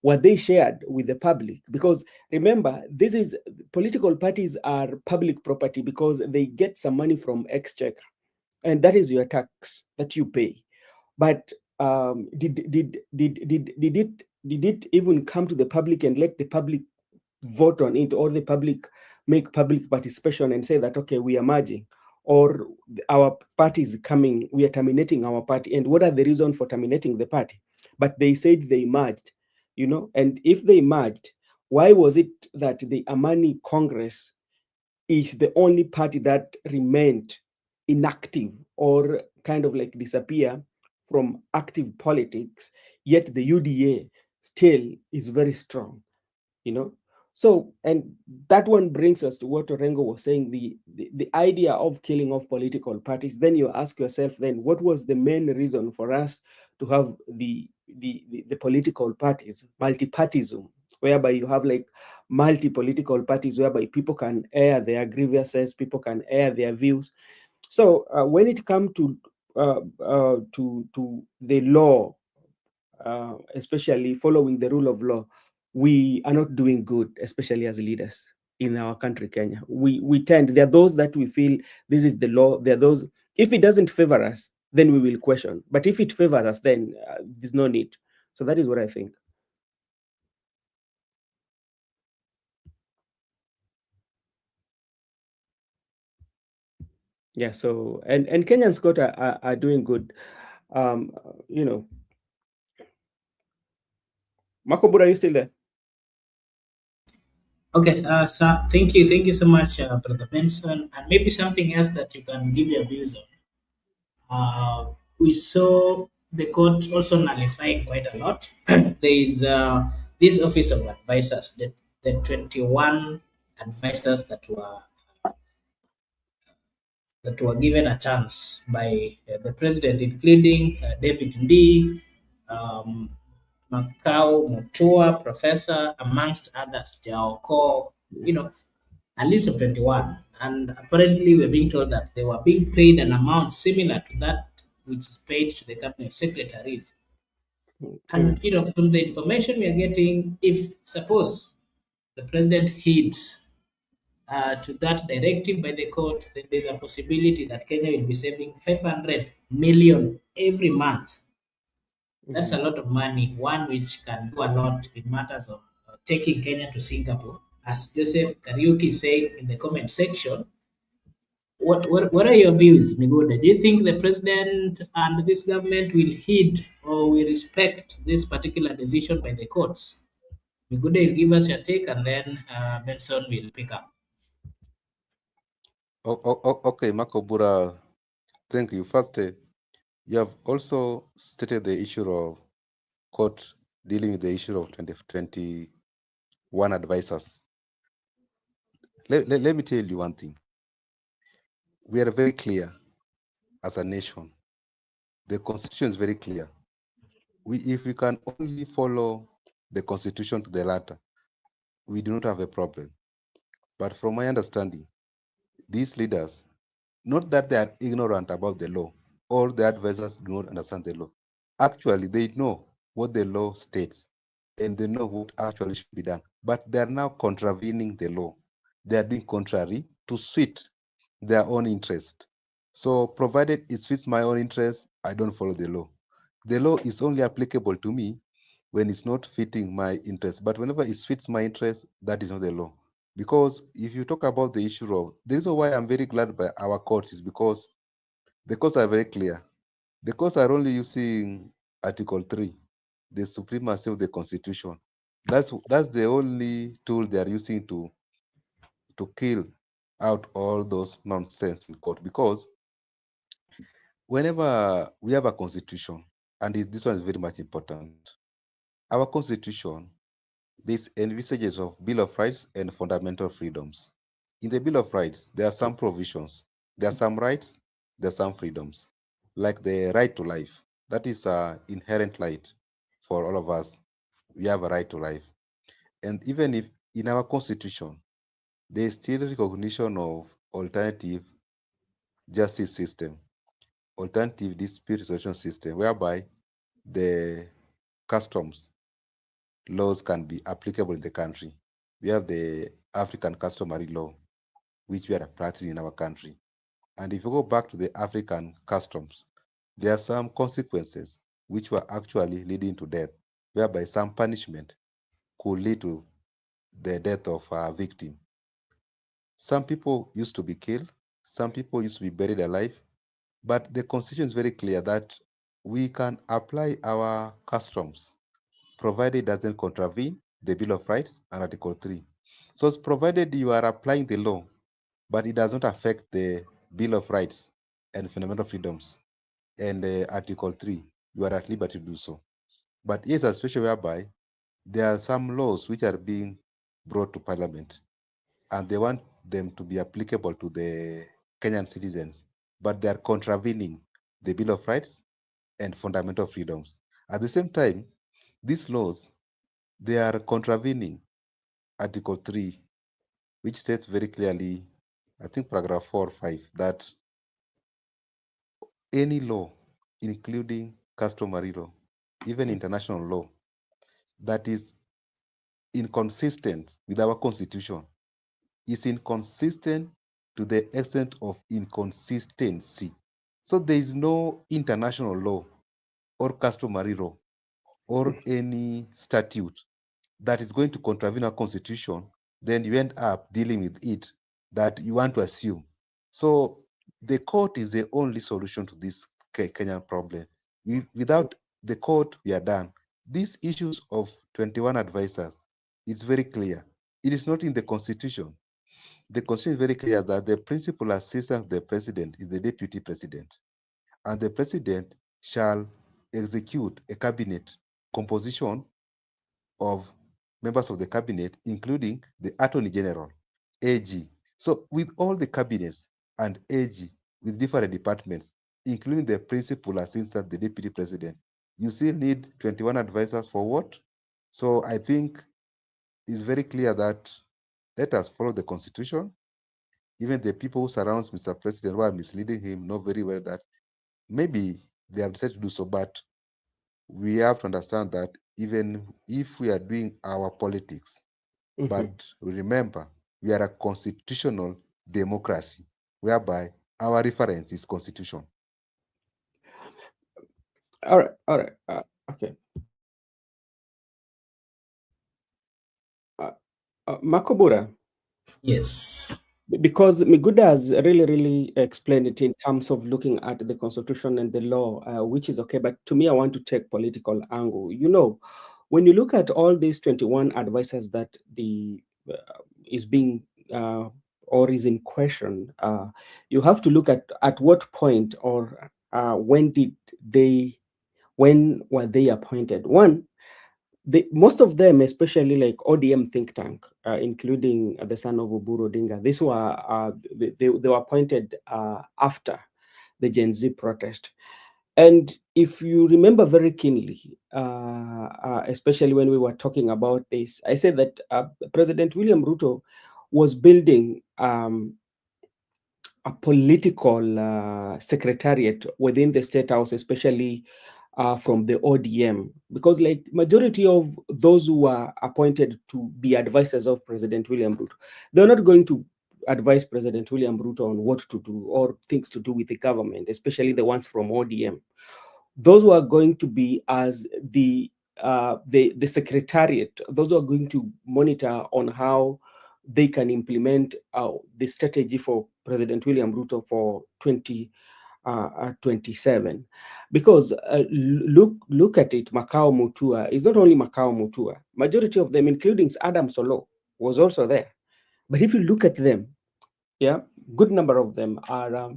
Were they shared with the public? Because remember, this is political parties are public property because they get some money from exchequer, and that is your tax that you pay. But did it even come to the public and let the public vote on it, or the public make public participation and say that, okay, we are merging, or our party is coming, we are terminating our party, and what are the reasons for terminating the party? But they said they merged, and if they merged, why was it that the Amani Congress is the only party that remained inactive or kind of like disappear from active politics, yet the UDA still is very strong, you know? So, and that one brings us to what Orengo was saying, the idea of killing off political parties. Then you ask yourself, then what was the main reason for us to have the political parties, multi-partyism, whereby you have like multi-political parties, whereby people can air their grievances, people can air their views. So when it comes to the law, especially following the rule of law, we are not doing good, especially as leaders in our country, Kenya. We tend, there are those that we feel this is the law. There are those, if it doesn't favor us, then we will question. But if it favors us, then there's no need. So that is what I think. Yeah. So and Kenyans got are doing good. Um, you know, Makobura, are you still there? Okay, so thank you so much, Brother Benson, and maybe something else that you can give your views on. We saw the court also nullifying quite a lot. There is this office of advisors, the 21 advisors that were given a chance by the president, including David Ndii, um, Macau Mutua, Professor, amongst others, Jao, a list of 21. And apparently, we're being told that they were being paid an amount similar to that which is paid to the cabinet secretaries. And from the information we are getting, if suppose the president heeds to that directive by the court, then there's a possibility that Kenya will be saving 500 million every month. That's a lot of money, one which can do a lot in matters of taking Kenya to Singapore. As Joseph Kariuki is saying in the comment section, what are your views, Miguda? Do you think the president and this government will heed or will respect this particular decision by the courts? Miguda will give us your take, and then Benson will pick up. Okay, Makobura, thank you. First, you have also stated the issue of court dealing with the issue of 2021 advisors. Let me tell you one thing. We are very clear as a nation. The constitution is very clear. If we can only follow the constitution to the letter, we do not have a problem. But from my understanding, these leaders, not that they are ignorant about the law or the advisors do not understand the law. Actually, they know what the law states and they know what actually should be done. But they are now contravening the law. They are doing contrary to suit their own interest. So provided it fits my own interest, I don't follow the law. The law is only applicable to me when it's not fitting my interest. But whenever it fits my interest, that is not the law. Because if you talk about the issue of the reason why I'm very glad by our court is because the courts are very clear. The courts are only using Article 3, the supremacy of the Constitution. That's the only tool they are using to kill out all those nonsense in court. Because whenever we have a constitution, and this one is very much important, our constitution, this envisages of Bill of Rights and fundamental freedoms. In the Bill of Rights, there are some provisions, there are some rights, there are some freedoms, like the right to life. That is an inherent right for all of us. We have a right to life. And even if in our constitution, there is still recognition of alternative justice system, alternative dispute resolution system, whereby the customs laws can be applicable in the country. We have the African customary law, which we are practicing in our country. And if you go back to the African customs, there are some consequences which were actually leading to death, whereby some punishment could lead to the death of a victim. Some people used to be killed, some people used to be buried alive, but the constitution is very clear that we can apply our customs provided it doesn't contravene the Bill of Rights and Article 3. So it's provided you are applying the law, but it does not affect the Bill of Rights and fundamental freedoms and Article 3, you are at liberty to do so. But here's a situation whereby there are some laws which are being brought to Parliament, and they want them to be applicable to the Kenyan citizens, but they are contravening the Bill of Rights and fundamental freedoms. At the same time, these laws, they are contravening Article 3, which states very clearly, I think paragraph 4 or 5, that any law, including customary law, even international law, that is inconsistent with our constitution is inconsistent to the extent of inconsistency. So there is no international law or customary law or any statute that is going to contravene our constitution, then you end up dealing with it that you want to assume. So the court is the only solution to this Kenyan problem. Without the court, we are done. These issues of 21 advisors is very clear. It is not in the constitution. The constitution is very clear that the principal assistant of the president is the deputy president, and the president shall execute a cabinet composition of members of the cabinet, including the Attorney General, AG. So with all the cabinets and AG with different departments, including the principal assistant, the deputy president, you still need 21 advisors for what? So I think it's very clear that let us follow the constitution. Even the people who surround Mr. President who are misleading him know very well that maybe they have decided to do so, but we have to understand that even if we are doing our politics, but remember, we are a constitutional democracy whereby our reference is constitution. All right, all right. Okay. Makobura, Yes. because Miguda has really explained it in terms of looking at the constitution and the law, which is okay. But to me, I want to take political angle. You know, when you look at all these 21 advisors that the is being or is in question, you have to look at what point or when were they appointed? One, most of them, especially like ODM think tank, including the son of Oburu Odinga, these were they were appointed after the Gen Z protest. And if you remember very keenly, especially when we were talking about this, I said that President William Ruto was building a political secretariat within the State House, especially from the ODM, because like majority of those who are appointed to be advisors of President William Ruto, they're not going to advise President William Ruto on what to do or things to do with the government, especially the ones from ODM. Those who are going to be as the secretariat, those who are going to monitor on how they can implement the strategy for President William Ruto for 2027. Because look at it, Makao Mutua is not only Makao Mutua. Majority of them, including Adam Solo, was also there. But if you look at them, yeah, good number of them are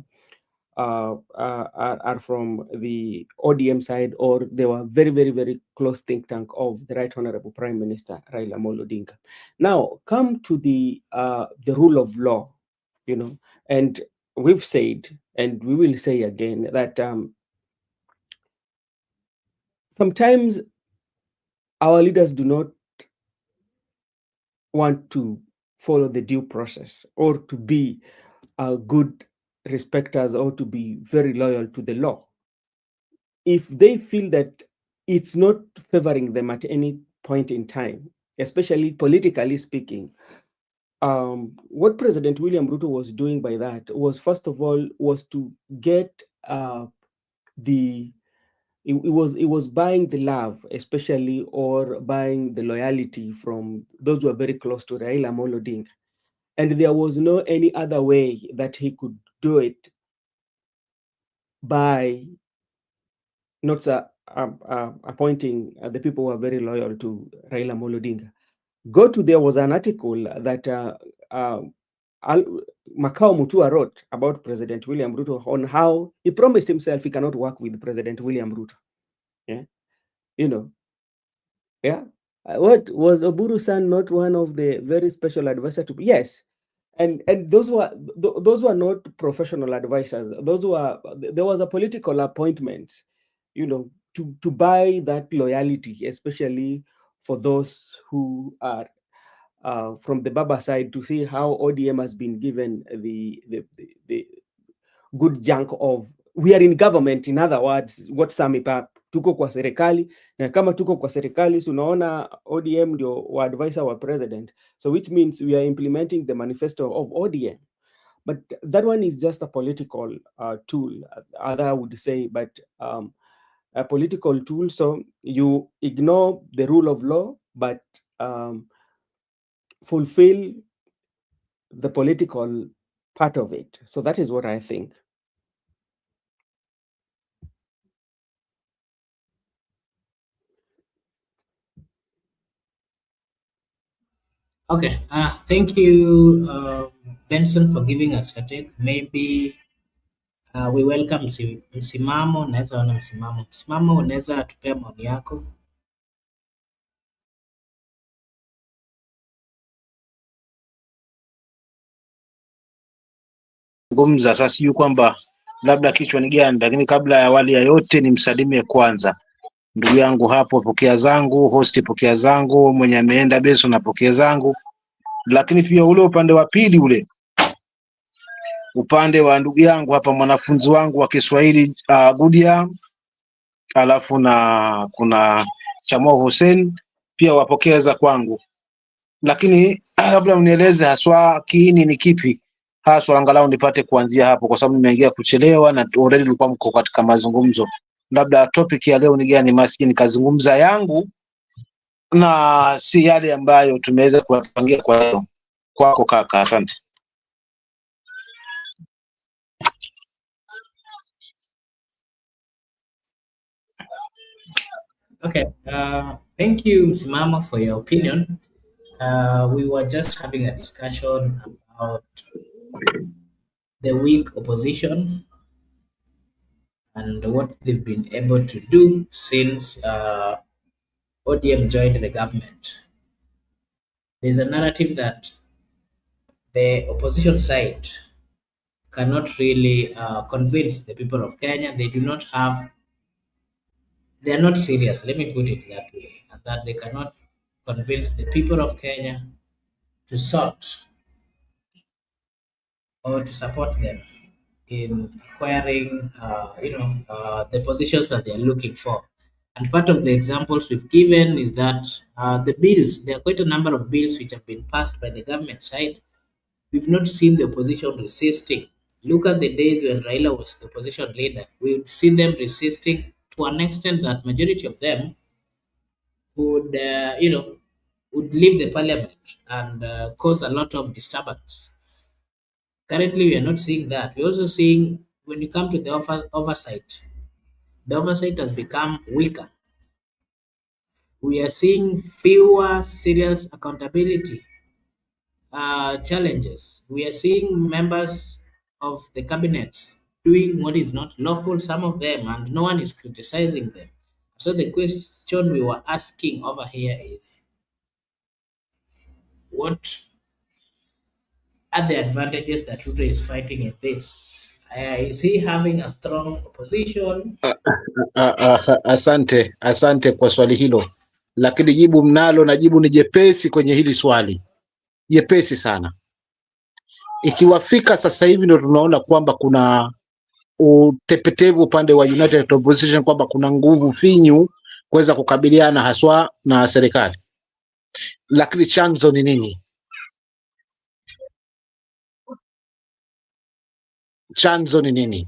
from the ODM side, or they were very, very, very close think tank of the Right Honorable Prime Minister Raila Amolo Odinga. Now, come to the rule of law, and we've said, and we will say again, that sometimes our leaders do not want to follow the due process or to be good respecters or to be very loyal to the law. If they feel that it's not favoring them at any point in time, especially politically speaking, what President William Ruto was doing by that was, first of all, was to get it was buying the love, especially, or buying the loyalty from those who are very close to Raila Amolo Odinga. And there was no any other way that he could do it by not appointing the people who are very loyal to Raila Amolo Odinga. There was an article that Makao Mutua wrote about President William Ruto on how he promised himself he cannot work with President William Ruto. Yeah, yeah. What was Oburu-san not one of the very special advisors to? Yes, and those were not professional advisors. There was a political appointment, to buy that loyalty, especially for those who are from the Baba side, to see how ODM has been given the good junk of we are in government. In other words, what sum it up, tuko kwa serikali, na kama tuko kwa serikali, so unaona ODM ndio wa advisor wa president, so which means we are implementing the manifesto of ODM. But that one is just a political tool, other would say, but a political tool. So you ignore the rule of law, but fulfill the political part of it. So that is what I think. Okay, thank you, Benson, for giving us a take. Maybe we welcome msimamo. Unaweza ona msimamo, unaweza tupea maoni yako. Gumza sasa, sijui kwamba labda kichwa ni gani, lakini kabla ya awali ya yote nimsalimie kwanza ndugu yangu hapo, pokea zangu, hosti pokea zangu, mwenye ameenda Benson na pokea zangu, lakini pia ule upande wa pili, ule upande wa ndugu yangu hapa, mwanafunzi wangu wa Kiswahili Gudia, alafu na kuna Chamo Hussein pia wapokeza kwangu, lakini labda mnieleze haswa kiini ni kipi haswa, angalau nipate kuanzia hapo, kwa sababu nimeingia kuchelewa na already nilikuwa mko katika mazungumzo. Labda topic ya leo ni gani? Maski nikazungumza yangu na si yale ambayo tumeweza kuyapangia kwa leo. Kwako kaka, asante. Okay, thank you, Msimamo, for your opinion. We were just having a discussion about the weak opposition and what they've been able to do since ODM joined the government. There's a narrative that the opposition side cannot really convince the people of Kenya. They are not serious, let me put it that way, and that they cannot convince the people of Kenya to sort or to support them in acquiring, the positions that they are looking for. And part of the examples we've given is that the bills, there are quite a number of bills which have been passed by the government side, We've not seen the opposition resisting. Look at the days when Raila was the opposition leader. We would see them resisting to an extent that majority of them would, would leave the parliament and cause a lot of disturbance. Currently, we are not seeing that. We're also seeing when you come to the oversight, the oversight has become weaker. We are seeing fewer serious accountability challenges. We are seeing members of the cabinets doing what is not lawful, some of them, and no one is criticizing them. So the question we were asking over here is, what are the advantages that Ruto is fighting in this? Is he having a strong opposition? Asante kwa swali hilo, lakini jibu mnalo na jibu ni jepesi kwenye hili swali, jepesi sana. Ikiwafika sasa hivi ndio tunaona kwamba kuna utepetevu upande wa United Opposition, kwamba kuna nguvu finyu kuweza kukabiliana haswa na serikali. Lakini chanzo ni nini? Chanzo ni nini?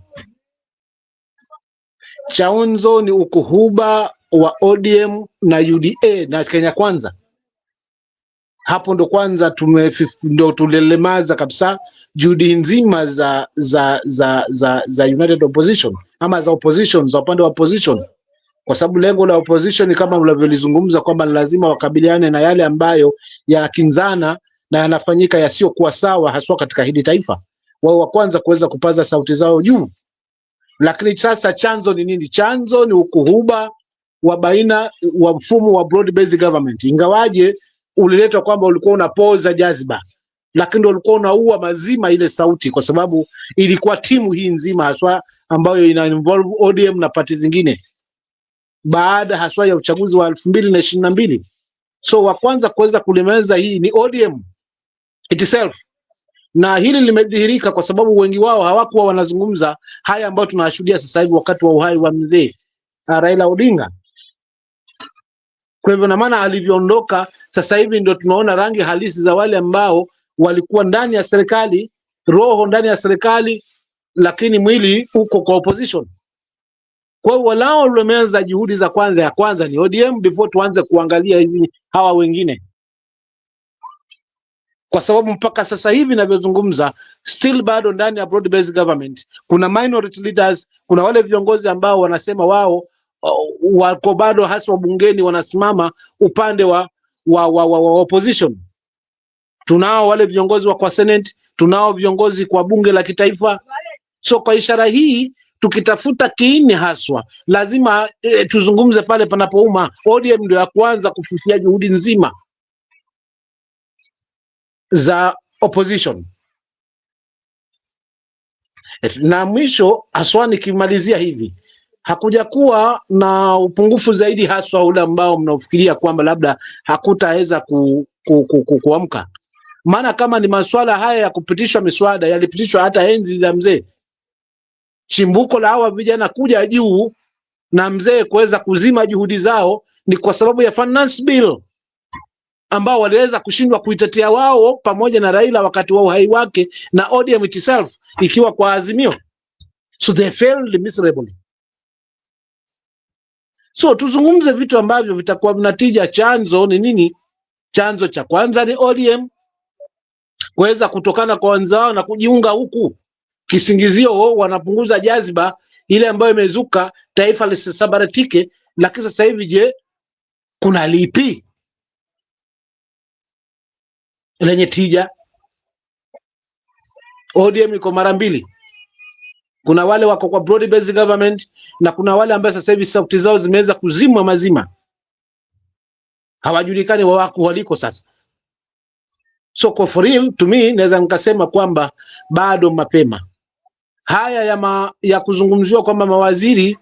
Chanzo ni ukuhuba wa ODM na UDA na Kenya Kwanza. Hapo ndo kwanza ndo tulelemaza kabisa juhudi nzima za United Opposition ama za opposition, za upande wa opposition, kwa sababu lengo la opposition kama mnavyolizungumza kwamba lazima wakabiliane na yale ambayo yanakinzana na yanafanyika yasiyokuwa sawa haswa katika hili taifa, wao wa kwanza kuweza kupaza sauti zao juu. Lakini sasa chanzo ni nini? Chanzo ni ukuhuba wa baina wa mfumo wa broad based government, ingawaje uliletwa kwamba ulikuwa unapoza jaziba, lakini ulikuwa unaua mazima ile sauti, kwa sababu ilikuwa timu hii nzima haswa ambayo ina involve ODM na parti zingine baada haswa ya uchaguzi wa 2022. So wa kwanza kuweza kulimeza hii ni ODM itself, na hili limedhihirika kwa sababu wengi wao hawakuwa wanazungumza haya ambayo tunashuhudia sasa hivi wakati wa uhai wa mzee Raila Odinga. Kwa hivyo na maana alivyoondoka sasa hivi ndio tunaona rangi halisi za wale ambao walikuwa ndani ya serikali, roho ndani ya serikali, lakini mwili uko kwa opposition. Kwa hiyo walao wameanza juhudi za kwanza ni ODM before tuanze kuangalia hizi hawa wengine, kwa sababu mpaka sasa hivi ninavyozungumza still bado ndani ya broad based government kuna minority leaders, kuna wale viongozi ambao wanasema wao wako bado hasa bungeni wanasimama upande wa opposition. Tunao wale viongozi wa kwa Senate, tunao viongozi kwa bunge la kitaifa. So kwa ishara hii tukitafuta kiini haswa lazima tuzungumze pale panapouma. ODM ndio ya kwanza kufufia juhudi nzima za opposition. Na mwisho haswa nikimalizia hivi, hakuja kuwa na upungufu zaidi haswa ule ambao mnaofikiria kwamba labda hakutaweza kuamka. Maana kama ni masuala haya ya kupitishwa miswada yalipitishwa hata enzi za mzee. Chimbuko la hawa vijana kuja juu na mzee kuweza kuzima juhudi zao ni kwa sababu ya finance bill ambao waliweza kushindwa kuitetea wao pamoja na Raila wakati wa uhai wake na ODM itself ikiwa kwa Azimio. So they failed miserably. So tuzungumze vitu ambavyo vitakuwa vinatija. Chanzo ni nini? Chanzo cha kwanza ni ODM kuweza kutokana kwa wenzao na kujiunga huku, kisingizio wanapunguza jaziba ile ambayo imezuka taifa lisisabaratike. Lakini sasa hivi je, kuna lipi lenye tija? ODM iko mara mbili, kuna wale wako kwa broad based government na kuna wale ambao sasa hivi sauti zao zimeweza kuzimwa mazima, hawajulikani wako waliko sasa. So for real to me naweza nikasema kwamba bado mapema. Haya ya kuzungumziwa kwamba mawaziri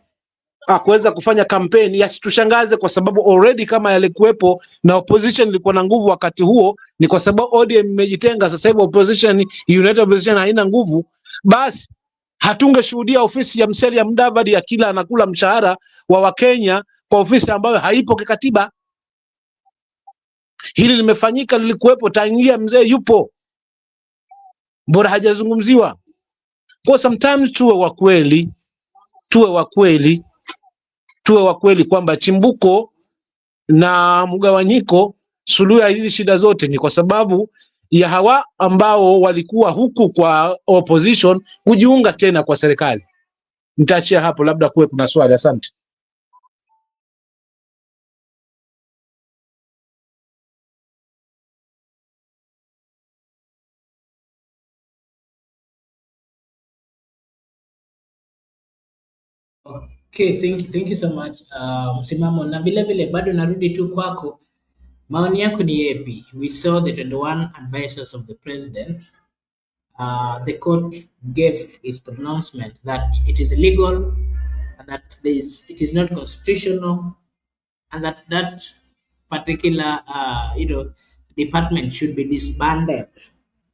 kuweza kufanya kampeni yasitushangaze, kwa sababu already kama yalikuwepo na opposition ilikuwa na nguvu wakati huo, ni kwa sababu ODM imejitenga. Sasa hivi opposition, United Opposition haina nguvu, basi hatungeshuhudia ofisi ya Musalia Mudavadi ya kila anakula mshahara wa Wakenya kwa ofisi ambayo haipo kikatiba. Hili limefanyika, lilikuwepo tangia mzee yupo. mbona hajazungumziwa? Kwa sometimes tuwe wa kweli kwamba chimbuko na mgawanyiko, suluhu ya hizi shida zote ni kwa sababu ya hawa ambao walikuwa huku kwa opposition kujiunga tena kwa serikali. Nitaachia hapo, labda kuwe kuna swali. Asante. Okay, thank you so much. Msimamo na vile vile bado narudi tu kwako. Maoni yako ni yepi? We saw the 21 advisors of the president. The court gave its pronouncement that it is illegal and that it is not constitutional and that particular department should be disbanded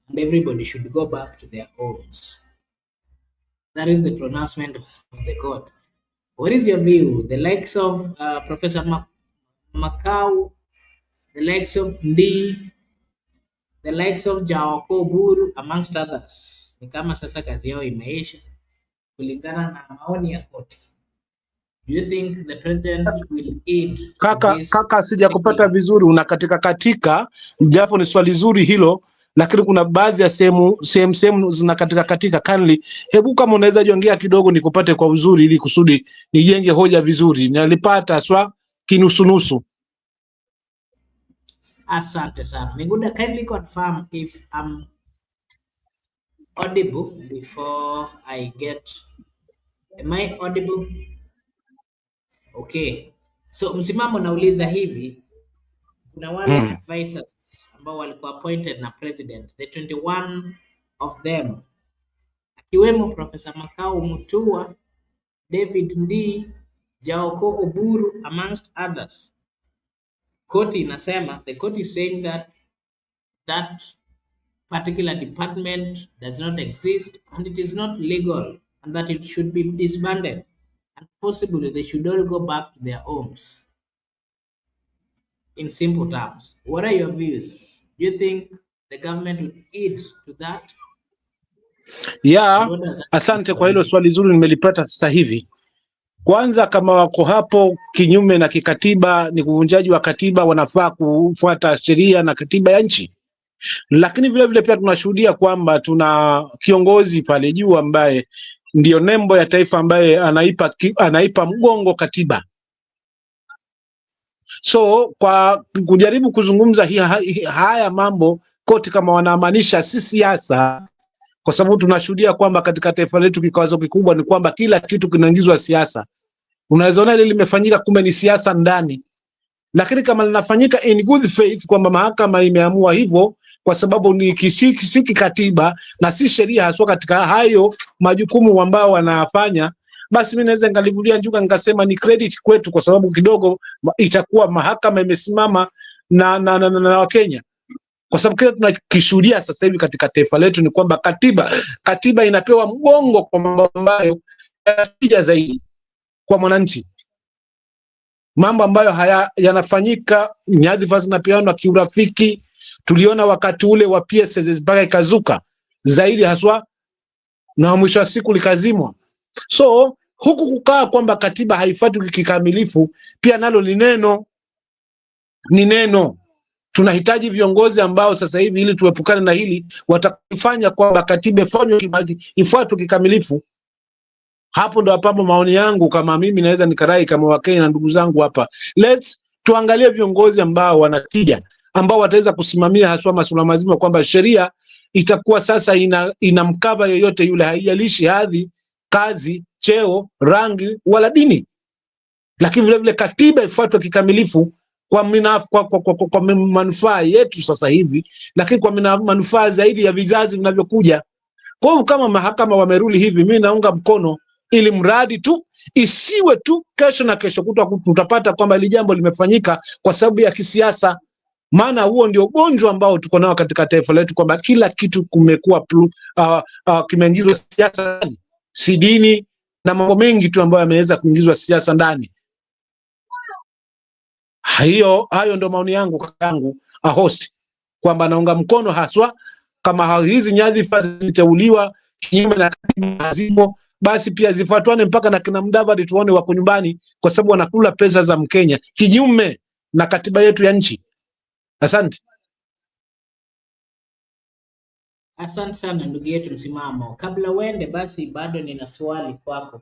and everybody should go back to their homes. That is the pronouncement of the court. What is your view? The likes of Professor Makau, the likes of Ndi, the likes of Jaoko Buru, amongst others, ni kama sasa kazi yao imeisha kulingana na maoni ya koti. Do you think the president will aid this? Kaka sijakupata vizuri, unakatika katika, japo ni swali zuri hilo, lakini kuna baadhi ya sehemu zinakatika katika. Kindly, hebu kama unaweza jongea kidogo nikupate kwa uzuri, ili kusudi nijenge hoja vizuri. Nalipata swa kinusunusu. Asante sana. Miguda, kindly confirm if I'm audible before I get. Am I audible? Okay. So msimamo nauliza hivi, kuna wale advisors ambao walikuwa appointed na president, the 21 of them, akiwemo Professor Makau Mutua, David Ndi, Jaoko Oburu, amongst others. Koti inasema, the court is saying that that particular department does not exist and it is not legal and that it should be disbanded and possibly they should all go back to their homes. In simple terms, what are your views? Do you think the government would heed to that? Yeah, asante kwa hilo swali zuri, nimelipata sasa hivi. Kwanza, kama wako hapo kinyume na kikatiba, ni kuvunjaji wa katiba, wanafaa kufuata sheria na katiba ya nchi. Lakini vile vile pia tunashuhudia kwamba tuna kiongozi pale juu ambaye ndio nembo ya taifa, ambaye anaipa mgongo katiba. So kwa kujaribu kuzungumza haya mambo koti kama wanaamanisha si siasa, kwa sababu tunashuhudia kwamba katika taifa letu kikwazo kikubwa ni kwamba kila kitu kinaingizwa siasa. Unaweza ona ile limefanyika, kumbe ni siasa ndani. Lakini kama linafanyika in good faith, kwamba mahakama imeamua hivyo kwa sababu ni si katiba na si sheria haswa katika hayo majukumu ambao wanafanya, basi mimi naweza ngalivulia njuga nikasema ni credit kwetu, kwa sababu kidogo itakuwa mahakama imesimama na Wakenya. Kwa sababu kile tunakishuhudia sasa hivi katika taifa letu ni kwamba katiba inapewa mgongo kwa mambo ambayo yanatija zaidi kwa mwananchi, mambo ambayo yanafanyika, nyadhifa zinapeanwa kiurafiki. Tuliona wakati ule wa PSS mpaka ikazuka zaidi haswa, na mwisho wa siku likazimwa. So huku kukaa kwamba katiba haifuatwi kikamilifu, pia nalo ni neno. Tunahitaji viongozi ambao sasa hivi, ili tuepukane na hili, watakufanya kwamba katiba ifuatwe kikamilifu. Hapo ndo hapo maoni yangu, kama mimi naweza nikarai kama Wakenya na ndugu zangu hapa, tuangalie viongozi ambao wanatija, ambao wataweza kusimamia haswa masuala mazima, kwamba sheria itakuwa sasa ina mkava yoyote yule, haijalishi hadhi, kazi, cheo, rangi wala dini. Lakini vile vile katiba ifuatwe kikamilifu kwa manufaa yetu sasa hivi, lakini kwa manufaa zaidi ya vizazi vinavyokuja. Kwa hiyo kama mahakama wameruli hivi, mimi naunga mkono, ili mradi tu isiwe tu kesho na kesho kutwa tutapata kwamba hili jambo limefanyika kwa sababu ya kisiasa. Maana huo ndio ugonjwa ambao tuko nao katika taifa letu, kwamba kila kitu kumekuwa kimeingizwa siasa ndani, si dini na mambo mengi tu ambayo yameweza kuingizwa siasa ndani. Hayo ndio maoni yangu kakangu host, kwamba naunga mkono haswa kama hizi nyadhifa ziliteuliwa kinyume na katiba hazimo, basi pia zifuatwane mpaka na kina Mudavadi tuone wako nyumbani, kwa sababu wanakula pesa za Mkenya kinyume na katiba yetu ya nchi. Asante. Asante sana ndugu yetu Msimamo. Kabla uende, basi bado nina swali kwako,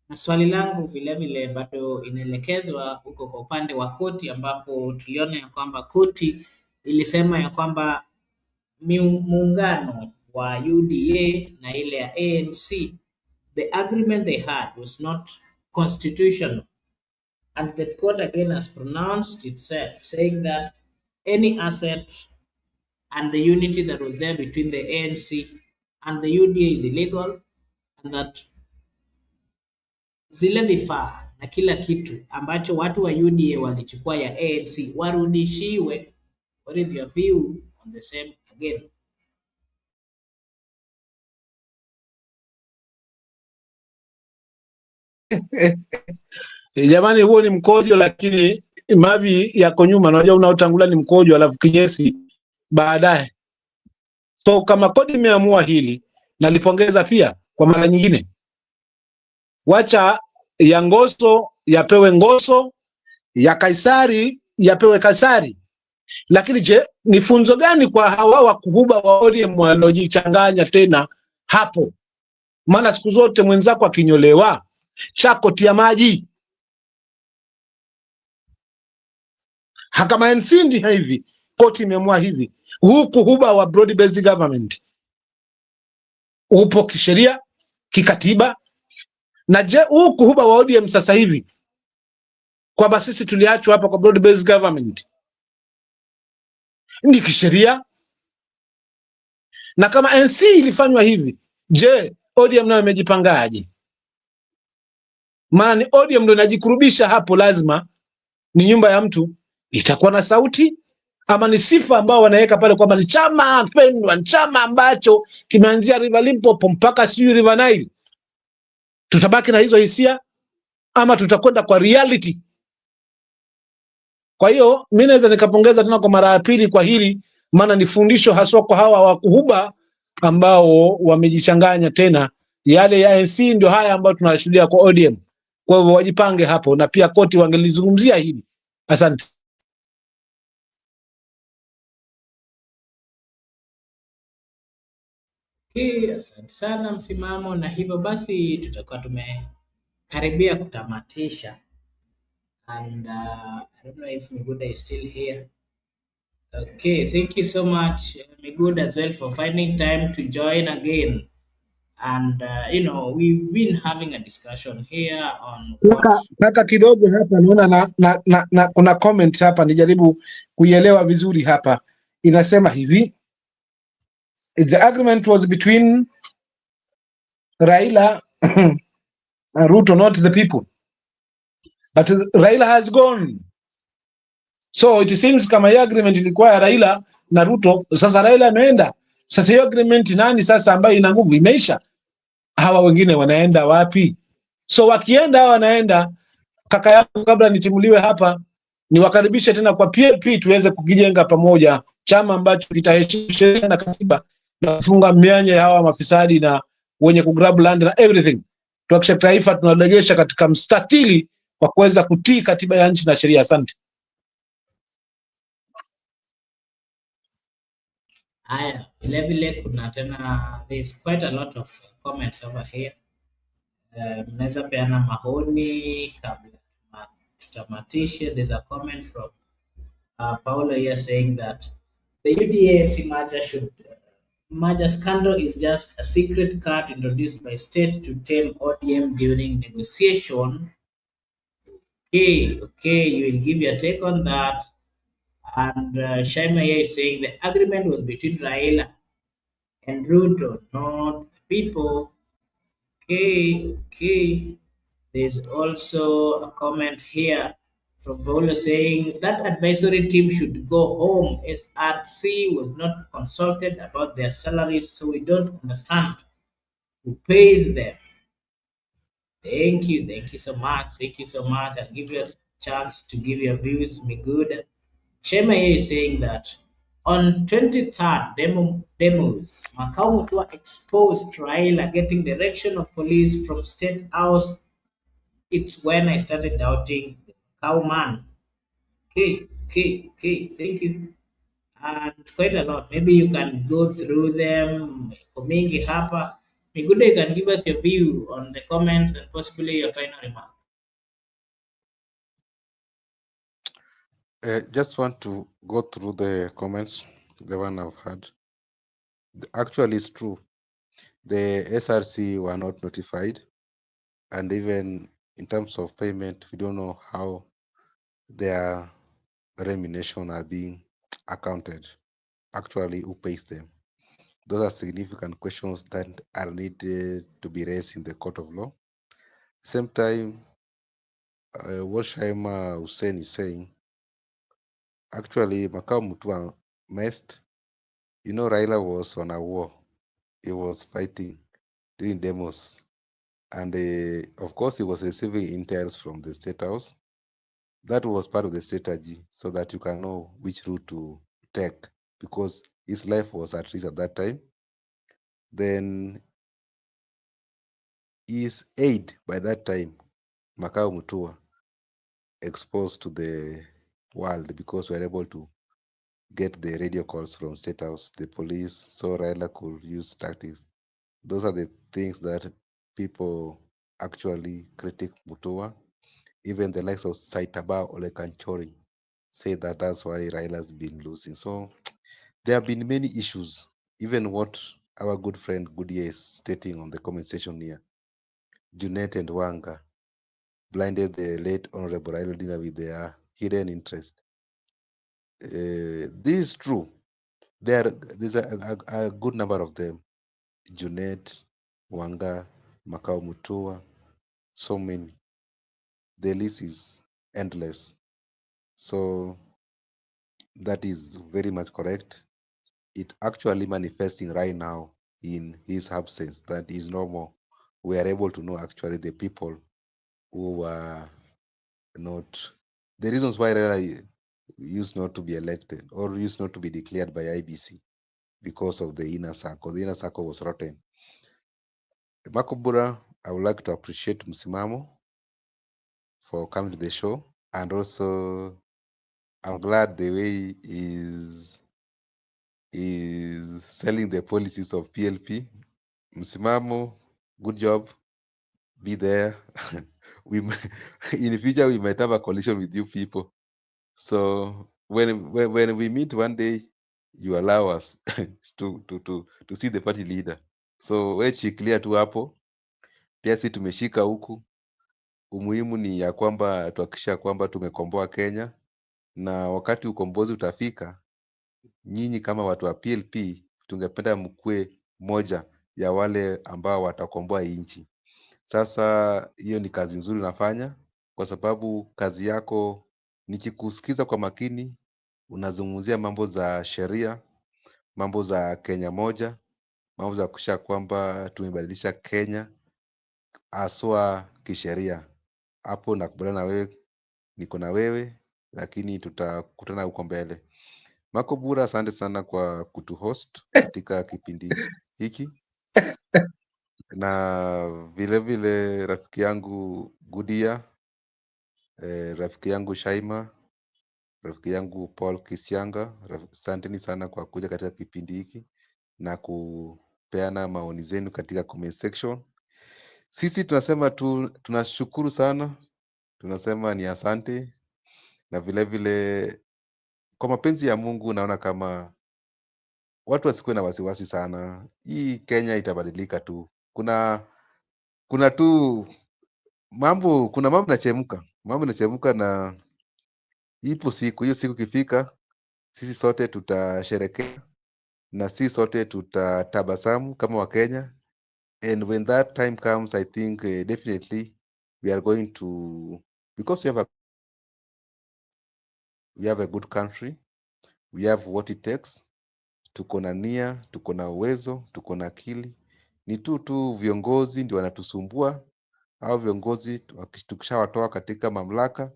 na swali langu vilevile bado inaelekezwa huko kwa upande wa koti, ambapo tuliona ya kwamba koti ilisema ya kwamba muungano wa UDA na ile ya ANC, the agreement they had was not constitutional, and the court again has pronounced itself, saying that any asset and the unity that was there between the ANC and the UDA is illegal, and that zile vifaa na kila kitu ambacho watu wa UDA walichukua ya ANC warudishiwe. What is your view on the same again? Jamani, huo ni mkojo, lakini mavi yako nyuma. Unajua unaotangulia ni mkojo, alafu kinyesi baadaye. So kama kodi imeamua hili, nalipongeza pia kwa mara nyingine. Wacha ya Ngoso yapewe Ngoso, ya Kaisari yapewe Kaisari. Lakini je, ni funzo gani kwa hawa wakubwa wa ODM wanaojichanganya tena hapo? Maana siku zote mwenzako akinyolewa chako tia maji. Hakama nsindi hivi, koti imeamua hivi. Huku huba wa broad based government upo kisheria, kikatiba. Na je, huku huba wa ODM sasa hivi kwamba sisi tuliachwa hapa kwa broad based government ni kisheria? Na kama NC ilifanywa hivi, je, ODM nayo imejipangaje? Maana ni ODM ndio inajikurubisha hapo, lazima ni nyumba ya mtu itakuwa na sauti, ama ni sifa ambao wanaweka pale kwamba ni chama pendwa, chama ambacho kimeanzia River Limpopo mpaka siyo River Nile. Tutabaki na hizo hisia ama tutakwenda kwa reality? Kwa hiyo mimi naweza nikapongeza tena kwa mara ya pili kwa hili, maana ni fundisho haswa kwa hawa wakuhuba ambao wamejichanganya tena. Yale ya ANC ndio haya ambayo tunashuhudia kwa ODM. Kwa hivyo wajipange hapo, na pia koti wangelizungumzia hili. Asante. Asante sana Msimamo, na hivyo basi tutakuwa tumekaribia kutamatisha, and I don't know if Miguda is still here. Okay, thank you so much Miguda as well for finding time to join again, and we've been having a discussion here on what Kaka kidogo hapa naona na kuna comment hapa, nijaribu kuielewa vizuri hapa. Inasema hivi, the agreement was between Raila and Ruto, not the people, but Raila has gone, so it seems kama hiyo agreement ilikuwa ya Raila na Ruto. Sasa Raila ameenda, sasa hiyo agreement nani sasa ambayo ina nguvu? Imeisha. Hawa wengine wanaenda wapi? So wakienda hawa wanaenda, kaka yangu, kabla nitimuliwe hapa, niwakaribishe tena kwa PLP tuweze kukijenga pamoja chama ambacho kitaheshimu sheria na katiba na kufunga mianya ya hawa mafisadi na wenye kugrab land na everything. Tuhakikishe taifa tunalegesha katika mstatili wa kuweza kutii katiba ya nchi na sheria. Asante. haya vilevile kuna tena, there's quite a lot of comments over here. Mnaweza peana maoni kabla tutamatishe. There's a comment from Paulo here saying that the UDA-ANC merger scandal is just a secret card introduced by state to tame ODM during negotiation. Okay, you will give your take on that. And Shaima here is saying the agreement was between Raila and Ruto, not people. Okay. There's also a comment here from Paula saying that advisory team should go home. SRC was not consulted about their salaries, so we don't understand who pays them. Thank you so much. I'll give you a chance to give your views, me good. Shema here is saying that On 23rd demos, Makau Mutua exposed Raila getting direction of police from State House. It's when I started doubting the cow man. Okay, thank you. And quite a lot. Maybe you can go through them. Komingi hapa. Migudo, you can give us your view on the comments and possibly your final remark. Just want to go through the comments, the one I've had. Actually, it's true. The SRC were not notified, and even in terms of payment, we don't know how their remuneration are being accounted. Actually, who pays them? Those are significant questions that are needed to be raised in the court of law. Same time, what Shaima Hussein is saying, actually, Makau Mutua missed. You know, Raila was on a war. He was fighting, doing demos. And of course, he was receiving intel from the State House. That was part of the strategy so that you can know which route to take because his life was at risk at that time. Then his aide by that time, Makau Mutua, exposed to the world because we were able to get the radio calls from State House, the police, so Raila could use tactics. Those are the things that people actually critique Mutua. Even the likes of Saitaba Olekanchori say that that's why Raila's been losing. So there have been many issues, even what our good friend Goodyear is stating on the comment section here. Junet and Wanga blinded the late Honorable Raila Odinga with their hidden interest. This is true. There's a good number of them. Junet, Wanga, Makau Mutua, so many. The list is endless. So that is very much correct. It actually manifesting right now in his absence. That is normal. We are able to know actually the people who were not the reasons why Raila used not to be elected or used not to be declared by IBC because of the inner circle. The inner circle was rotten. Makubura, I would like to appreciate Msimamo for coming to the show, and also I'm glad the way is selling the policies of PLP. Msimamo, good job. Be there. In the future we might have a coalition with you people. So when we meet one day, you allow us to see the party leader. So we shikilia tu hapo, pia si tumeshika huku. Umuhimu ni ya kwamba tuhakikisha kwamba tumekomboa Kenya, na wakati ukombozi utafika, nyinyi kama watu wa PLP tungependa mkue moja ya wale ambao watakomboa nchi. Sasa hiyo ni kazi nzuri unafanya, kwa sababu kazi yako nikikusikiza kwa makini, unazungumzia mambo za sheria, mambo za Kenya moja, mambo za kusha kwamba tumebadilisha Kenya haswa kisheria. Hapo nakubaliana na wewe, niko na wewe, lakini tutakutana huko mbele. Makobura, asante sana kwa kutuhost katika kipindi hiki, na vile vile rafiki yangu Gudia, rafiki yangu Shaima, rafiki yangu Paul Kisianga, asanteni sana kwa kuja katika kipindi hiki na kupeana maoni zenu katika comment section. Sisi tunasema tu tunashukuru sana, tunasema ni asante, na vile vile kwa mapenzi ya Mungu naona kama watu wasikuwe na wasiwasi sana. Hii Kenya itabadilika tu. Kuna tu mambo inachemka, na ipo siku, hiyo siku ikifika, sisi sote tutasherekea na sisi sote tutatabasamu kama Wakenya. And when that time comes, I think definitely we are going to, because we have a good country, we have what it takes. Tuko na nia, tuko na uwezo, tuko na akili. Ni tu viongozi ndio wanatusumbua. Au viongozi tukishawatoa katika mamlaka,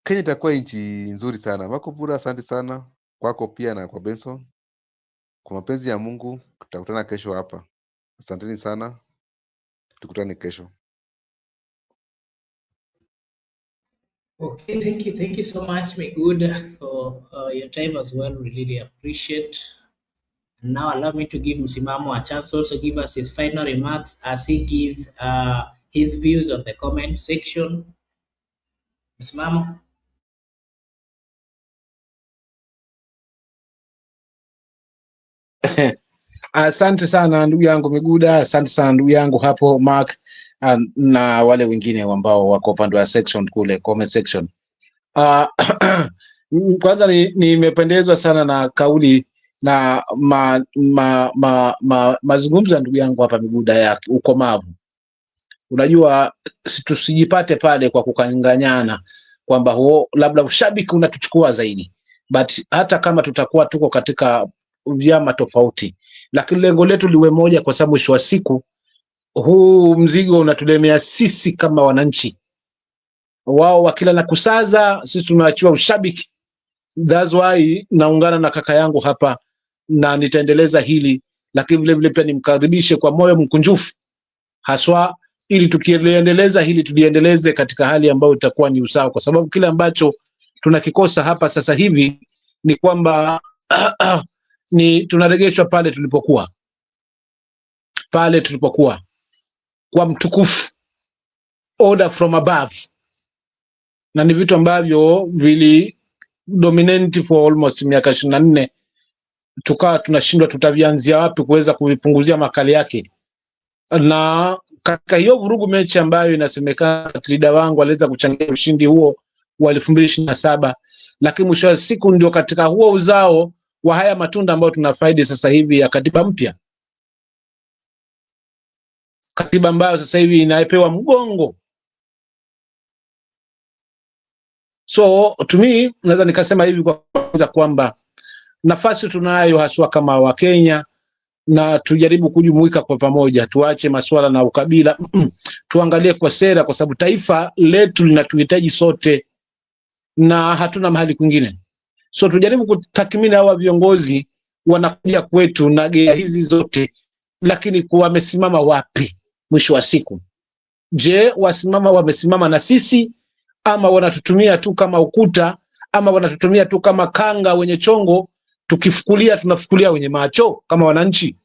Kenya itakuwa nchi nzuri sana. Makobura, asante sana. kwako pia na kwa Benson. Kwa mapenzi ya Mungu tutakutana kesho hapa. Asanteni sana, tukutane kesho. Okay, thank you so much, my good, for your time as well. We really appreciate. And now allow me to give Msimamo a chance to also give us his final remarks as he give his views on the comment section. Msimamo. Asante sana ndugu yangu Miguda, asante sana ndugu yangu hapo Mark, na wale wengine ambao wako upande wa section kule comment section. Kwanza nimependezwa sana na kauli na mazungumzo ya ndugu yangu hapa Miguda ya ukomavu. Unajua, tusijipate pale kwa kukanganyana kwamba labda ushabiki unatuchukua zaidi, but hata kama tutakuwa tuko katika vyama tofauti, lakini lengo letu liwe moja, kwa sababu mwisho wa siku huu mzigo unatulemea sisi kama wananchi. Wao wakila na kusaza, sisi tumeachiwa ushabiki. That's why naungana na kaka yangu hapa na nitaendeleza hili, lakini vile vile pia nimkaribishe kwa moyo mkunjufu, haswa ili tukiendeleza hili tuliendeleze katika hali ambayo itakuwa ni usawa, kwa sababu kile ambacho tunakikosa hapa sasa hivi ni kwamba ni tunaregeshwa pale tulipokuwa kwa mtukufu, order from above, na ni vitu ambavyo vili dominate for almost miaka 24, tukawa tunashindwa tutavianzia wapi kuweza kuvipunguzia makali yake. Na katika hiyo vurugu mechi ambayo inasemekana leader wangu aliweza kuchangia ushindi huo wa 2027, lakini mwisho wa siku ndio katika huo uzao wa haya matunda ambayo tunafaidi sasa hivi ya katiba mpya, katiba ambayo sasa hivi inapewa mgongo. So to me naweza nikasema hivi kwa kwanza kwamba nafasi tunayo haswa kama Wakenya, na tujaribu kujumuika kwa pamoja, tuache masuala na ukabila. Tuangalie kwa sera, kwa sababu taifa letu linatuhitaji sote na hatuna mahali kwingine. So tujaribu kutathmini hawa viongozi wanakuja kwetu na gea hizi zote, lakini wamesimama wapi mwisho wa siku? Je, wamesimama na sisi, ama wanatutumia tu kama ukuta, ama wanatutumia tu kama kanga wenye chongo, tunafukulia wenye macho? Kama wananchi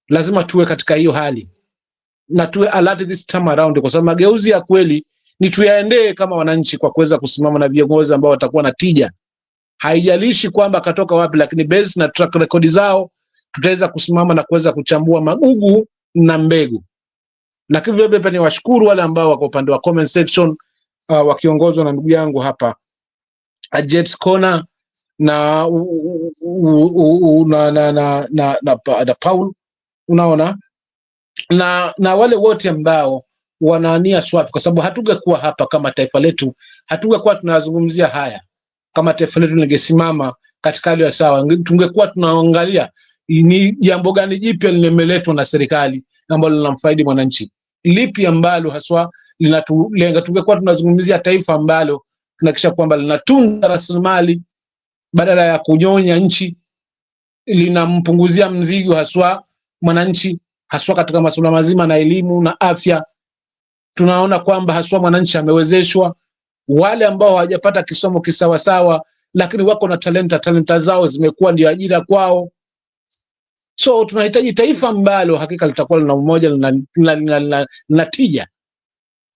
lazima tuwe katika hiyo hali na tuwe alert this time around, kwa sababu mageuzi ya kweli ni tuyaendee kama wananchi kwa kuweza kusimama na viongozi ambao watakuwa na tija. Haijalishi kwamba katoka wapi, lakini based na track record zao tutaweza kusimama na kuweza kuchambua magugu na mbegu. Lakini vile vile ni washukuru wale ambao wako upande wa comment section, wakiongozwa na ndugu yangu hapa James Kona na Paul, unaona, na wale wote ambao wanaania swafi, kwa sababu hatungekuwa hapa kama taifa letu, hatungekuwa tunazungumzia haya kama taifa letu lingesimama katika hali ya sawa. Tungekuwa tunaangalia ni jambo gani jipya limeletwa na serikali ambalo linamfaidi mwananchi, lipi ambalo haswa linatulenga. Tungekuwa tunazungumzia taifa ambalo tunakisha kwamba linatunda rasilimali badala ya kunyonya nchi, linampunguzia mzigo haswa mwananchi, haswa katika masuala mazima na elimu na afya. Tunaona kwamba haswa mwananchi amewezeshwa. Wale ambao hawajapata kisomo kisawasawa, lakini wako na talenta zao zimekuwa ndio ajira kwao. So tunahitaji taifa ambalo hakika litakuwa na umoja na tija.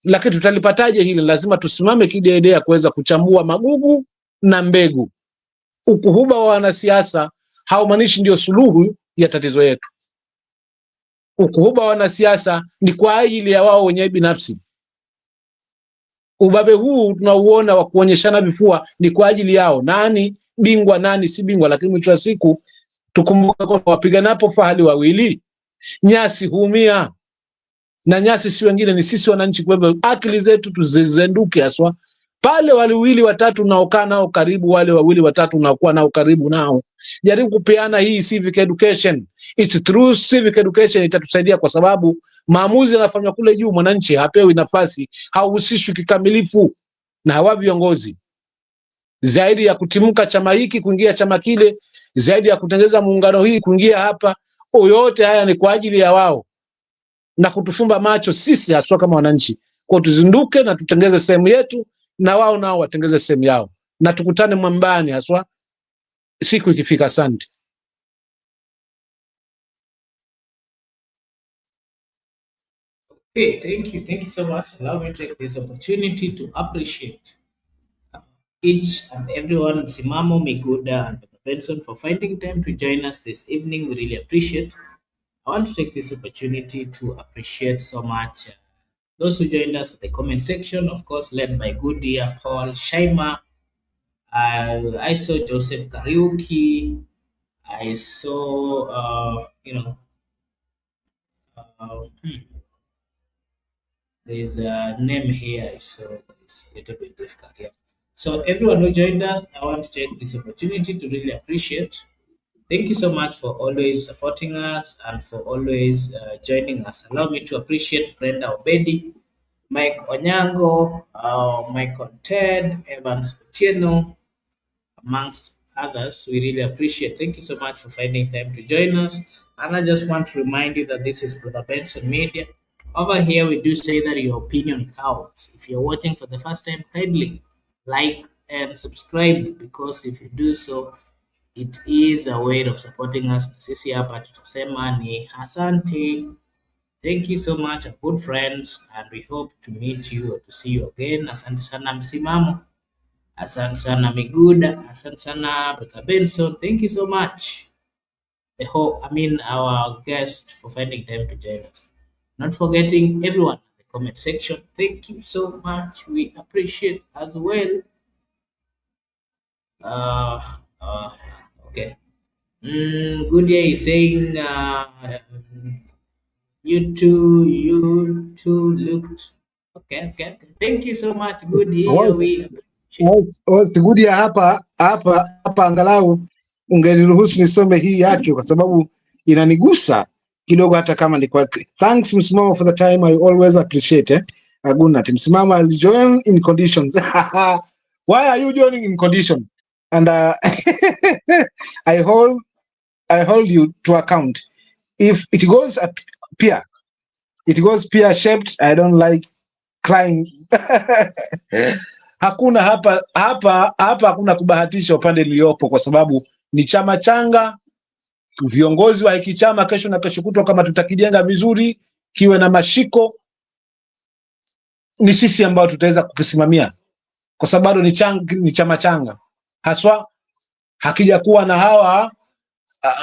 Lakini tutalipataje hili? Lazima tusimame kidedea kuweza kuchambua magugu na mbegu. Ukuhuba wa wanasiasa haumaanishi ndio suluhu ya tatizo yetu. Ukuhuba wa wanasiasa ni kwa ajili ya wao wenyewe binafsi. Ubabe huu tunauona wa kuonyeshana vifua ni kwa ajili yao, nani bingwa nani si bingwa. Lakini mwisho wa siku tukumbuke kwamba wapiganapo fahali wawili nyasi huumia, na nyasi si wengine ni sisi wananchi. Kwa hivyo akili zetu tuzizenduke haswa pale wawili watatu naokaa nao karibu, wale wawili watatu unaokuwa nao karibu nao, jaribu kupeana hii civic education. It's through civic education itatusaidia, kwa sababu maamuzi yanafanywa kule juu, mwananchi hapewi nafasi, hauhusishwi kikamilifu na hawa viongozi. zaidi ya kutimka chama hiki kuingia chama kile, zaidi ya kutengeneza muungano hii kuingia hapa. Yote haya ni kwa ajili ya wao na kutufumba macho sisi haswa kama wananchi, kwa tuzinduke na tutengeze sehemu yetu na wao nao watengeze sehemu yao, na tukutane mwambani haswa siku ikifika. Asante. Okay, thank you so much. Allow me to take this opportunity to appreciate each and everyone, Simamo, Miguda, and Benson, for finding time to join us this evening. We really appreciate. I want to take this opportunity to appreciate so much those who joined us at the comment section, of course, led by Goodia, Paul, Shaima. I saw Joseph Kariuki. I saw, there's a name here, so it's a little bit difficult. Yeah. So everyone who joined us, I want to take this opportunity to really appreciate. Thank you so much for always supporting us and for always joining us. Allow me to appreciate Brenda Obedi, Mike Onyango, Michael Ted, Evans Otieno, amongst others. We really appreciate. Thank you so much for finding time to join us. And I just want to remind you that this is Brother Benson Media. Over here, we do say that your opinion counts. If you're watching for the first time, kindly like and subscribe, because if you do so, it is a way of supporting us. Sisi hapa tutasema ni asante. Thank you so much, good friends, and we hope to meet you or to see you again. Asante sana Msimamo. Asante sana Miguda. Asante sana Brother Benson. Thank you so much. Our guest for finding time to join us. Not forgetting everyone in the comment section. Thank you so much. We appreciate as well. Uh, uh, okay. Good day is saying you two looked okay. Thank you so much. Good year. We appreciate. Gudia hapa angalau ungeniruhusu nisome hii yake kwa sababu inanigusa kidogo, hata kama ni kwa thanks Msimamo for the time I always appreciate. Aguna Msimamo, I'll join in conditions. Why are you joining in condition? And I hold you to account. If it goes up peer, it goes peer shaped. I don't like crying. Hakuna hapa hakuna kubahatisha upande niliopo, kwa sababu ni chama changa. Viongozi wa hiki chama kesho na kesho kutwa, kama tutakijenga vizuri kiwe na mashiko, ni sisi ambao tutaweza kukisimamia, kwa sababu ni chama changa haswa. Hakija kuwa na hawa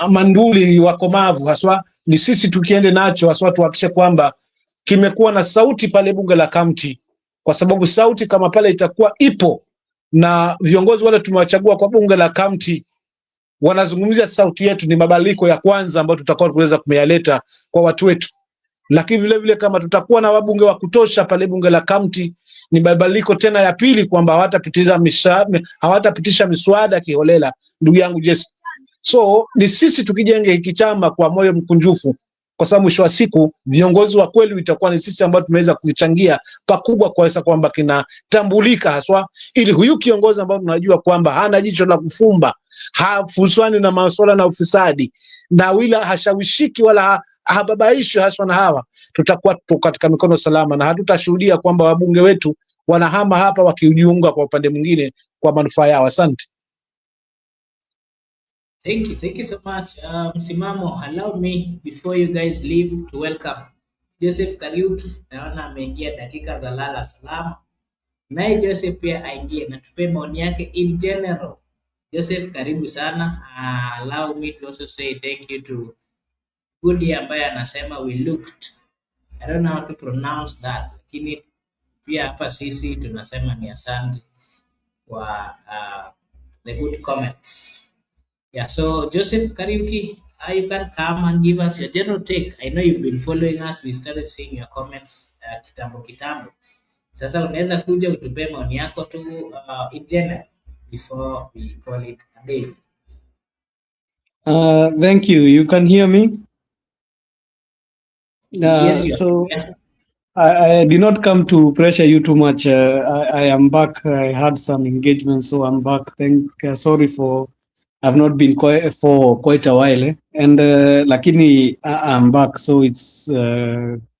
manduli wakomavu haswa, ni sisi tukiende nacho haswa, tuhakikishe kwamba kimekuwa na sauti pale bunge la kaunti, kwa sababu sauti kama pale itakuwa ipo na viongozi wale tumewachagua kwa bunge la kaunti wanazungumzia sauti yetu, ni mabadiliko ya kwanza ambayo tutakuwa tunaweza kumeyaleta kwa watu wetu. Lakini vile vile kama tutakuwa na wabunge wa kutosha pale bunge la kaunti, ni mabadiliko tena ya pili, kwamba hawatapitisha miswada kiholela, ndugu yangu Jesse. So ni sisi tukijenge hiki chama kwa moyo mkunjufu, kwa sababu mwisho wa siku viongozi wa kweli itakuwa ni sisi ambao tumeweza kuchangia pakubwa kuweza kwamba kinatambulika haswa, ili huyu kiongozi ambao tunajua kwamba hana jicho la kufumba, hafuswani na masuala na ufisadi, na wala hashawishiki wala hababaishwi haswa na hawa, tutakuwa katika mikono salama na hatutashuhudia kwamba wabunge wetu wanahama hapa wakijiunga kwa upande mwingine kwa manufaa yao. Asante. Thank you so much. Msimamo, allow me before you guys leave to welcome Joseph Kariuki. Naona ameingia dakika za lala salama. Naye Joseph pia aingie na tupe maoni yake in general. Joseph, karibu sana. Allow me to also say thank you to Goody ambaye anasema we looked. I don't know how to pronounce that. Lakini pia hapa sisi tunasema ni asante kwa the good comments. Yeah, so Joseph Kariuki, you can come and give us your general take. I know you've been following us. We started seeing your comments kitambo. Sasa unaweza kuja utupe maoni yako tu in general before we call it a day. Thank you. You can hear me? Yes, you So are. I did not come to pressure you too much. I am back. I had some engagements, so I'm back. Sorry for I've not been for quite a while, and lakini I'm back, so it's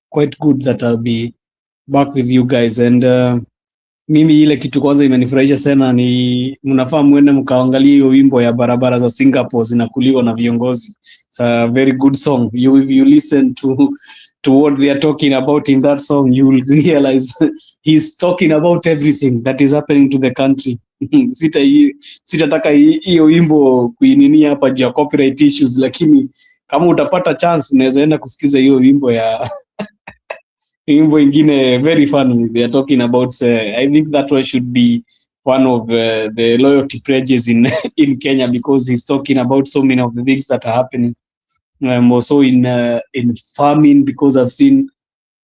quite good that I'll be back with you guys. And mimi ile kitu kwanza imenifurahisha sana ni mnafaa mwende mkaangalia hiyo wimbo ya barabara za Singapore zinakuliwa na viongozi. It's a very good song. You listen to what they are talking about in that song, you will realize he's talking about everything that is happening to the country. Sitataka hiyo wimbo kuinini hapa juu ya copyright issues, lakini kama utapata chance unaweza enda kusikiza hiyo wimbo ya wimbo ingine very funny. They are talking about I think that one should be one of the loyalty pledges in Kenya, because he's talking about so many of the things that are happening. Also in farming, because I've seen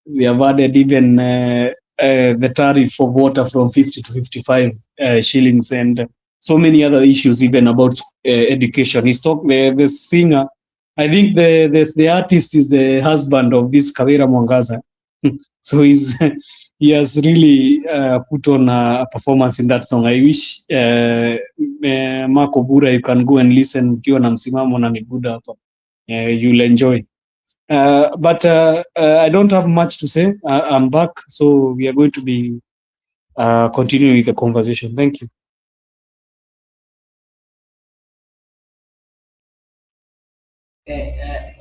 we have added even the tariff of water from 50 to 55 shillings, and so many other issues, even about education. He's the singer. I think the artist is the husband of this Kawira Mwangaza. So he has really put on a performance in that song. I wish Marco Bura, you can go and listen ukiwa na msimamo na miguda hapa. You'll enjoy. But I don't have much to say. I'm back, so we are going to be continuing with the conversation. Thank you.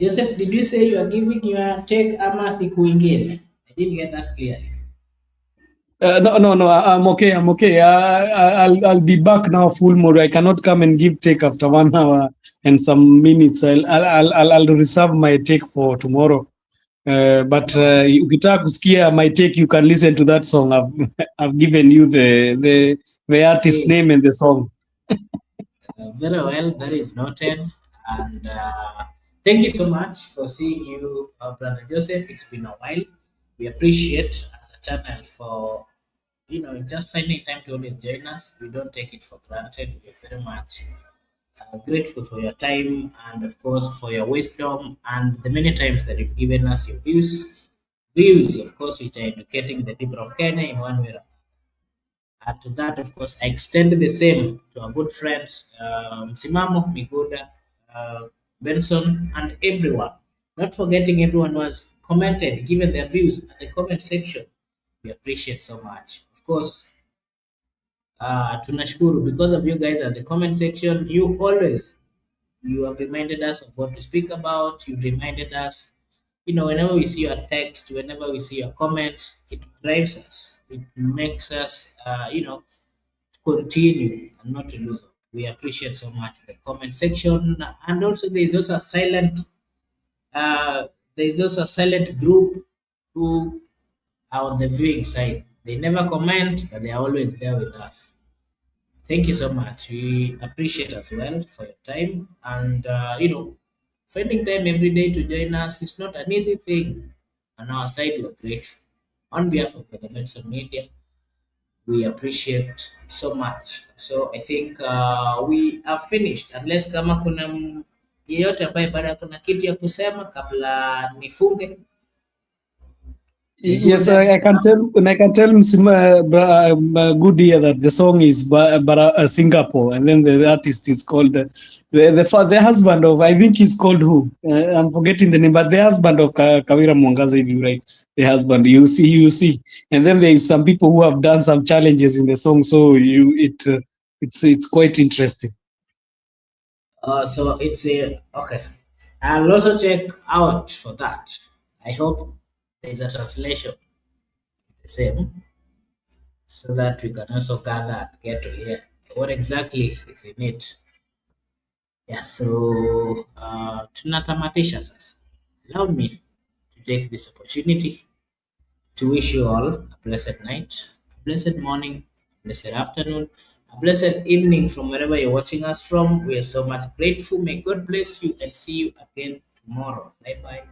Joseph, did you say you are giving your take ama siku ingine? I didn't get that clearly. No, I'm okay. I'll be back now full mode. I cannot come and give take after 1 hour and some minutes. I'll reserve my take for tomorrow. But ukitaka kusikia my take, you can listen to that song. I've given you the artist name and the song. Very well, that is noted. And thank you so much for seeing you, Brother Joseph. It's been a while. We appreciate as a channel for just finding time to always join us. We don't take it for granted. We're very much grateful for your time and, of course, for your wisdom and the many times that you've given us your views. Views, of course, which are educating the people of Kenya in one way or another. Add to that, of course, I extend the same to our good friends, Simamo, Miguda, Benson, and everyone. Not forgetting everyone who has commented, given their views at the comment section. We appreciate so much. Of course, tunashukuru because of you guys at the comment section. You have reminded us of what to speak about. You've reminded us, whenever we see your text, whenever we see your comments, it drives us. It makes us, continue and not to lose hope. We appreciate so much the comment section, and also there's also a silent group who are on the viewing side. They never comment, but they are always there with us. Thank you so much. We appreciate as well for your time, and finding time every day to join us is not an easy thing. On our side, we are grateful. On behalf of the Benson Media, we appreciate so much. So I think we are finished, unless kama kuna yeyote ambaye bado kuna kitu ya kusema kabla nifunge. Yes, I can tell. And I can tell good ear that the song is Singapore, and then the artist is called the husband of, I think he's called who? I'm forgetting the name, but the husband of Kawira Mwangaza, if you write the husband, you see. And then there is some people who have done some challenges in the song, so it's quite interesting. So it's okay. I'll also check out for that. I hope there's a translation the same, so that we can also gather and get to hear what exactly is in it. Yeah, so tunatamatisha sasa. Allow me to take this opportunity to wish you all a blessed night, a blessed morning, a blessed afternoon, a blessed evening from wherever you're watching us from. We are so much grateful. May God bless you and see you again tomorrow. Bye bye.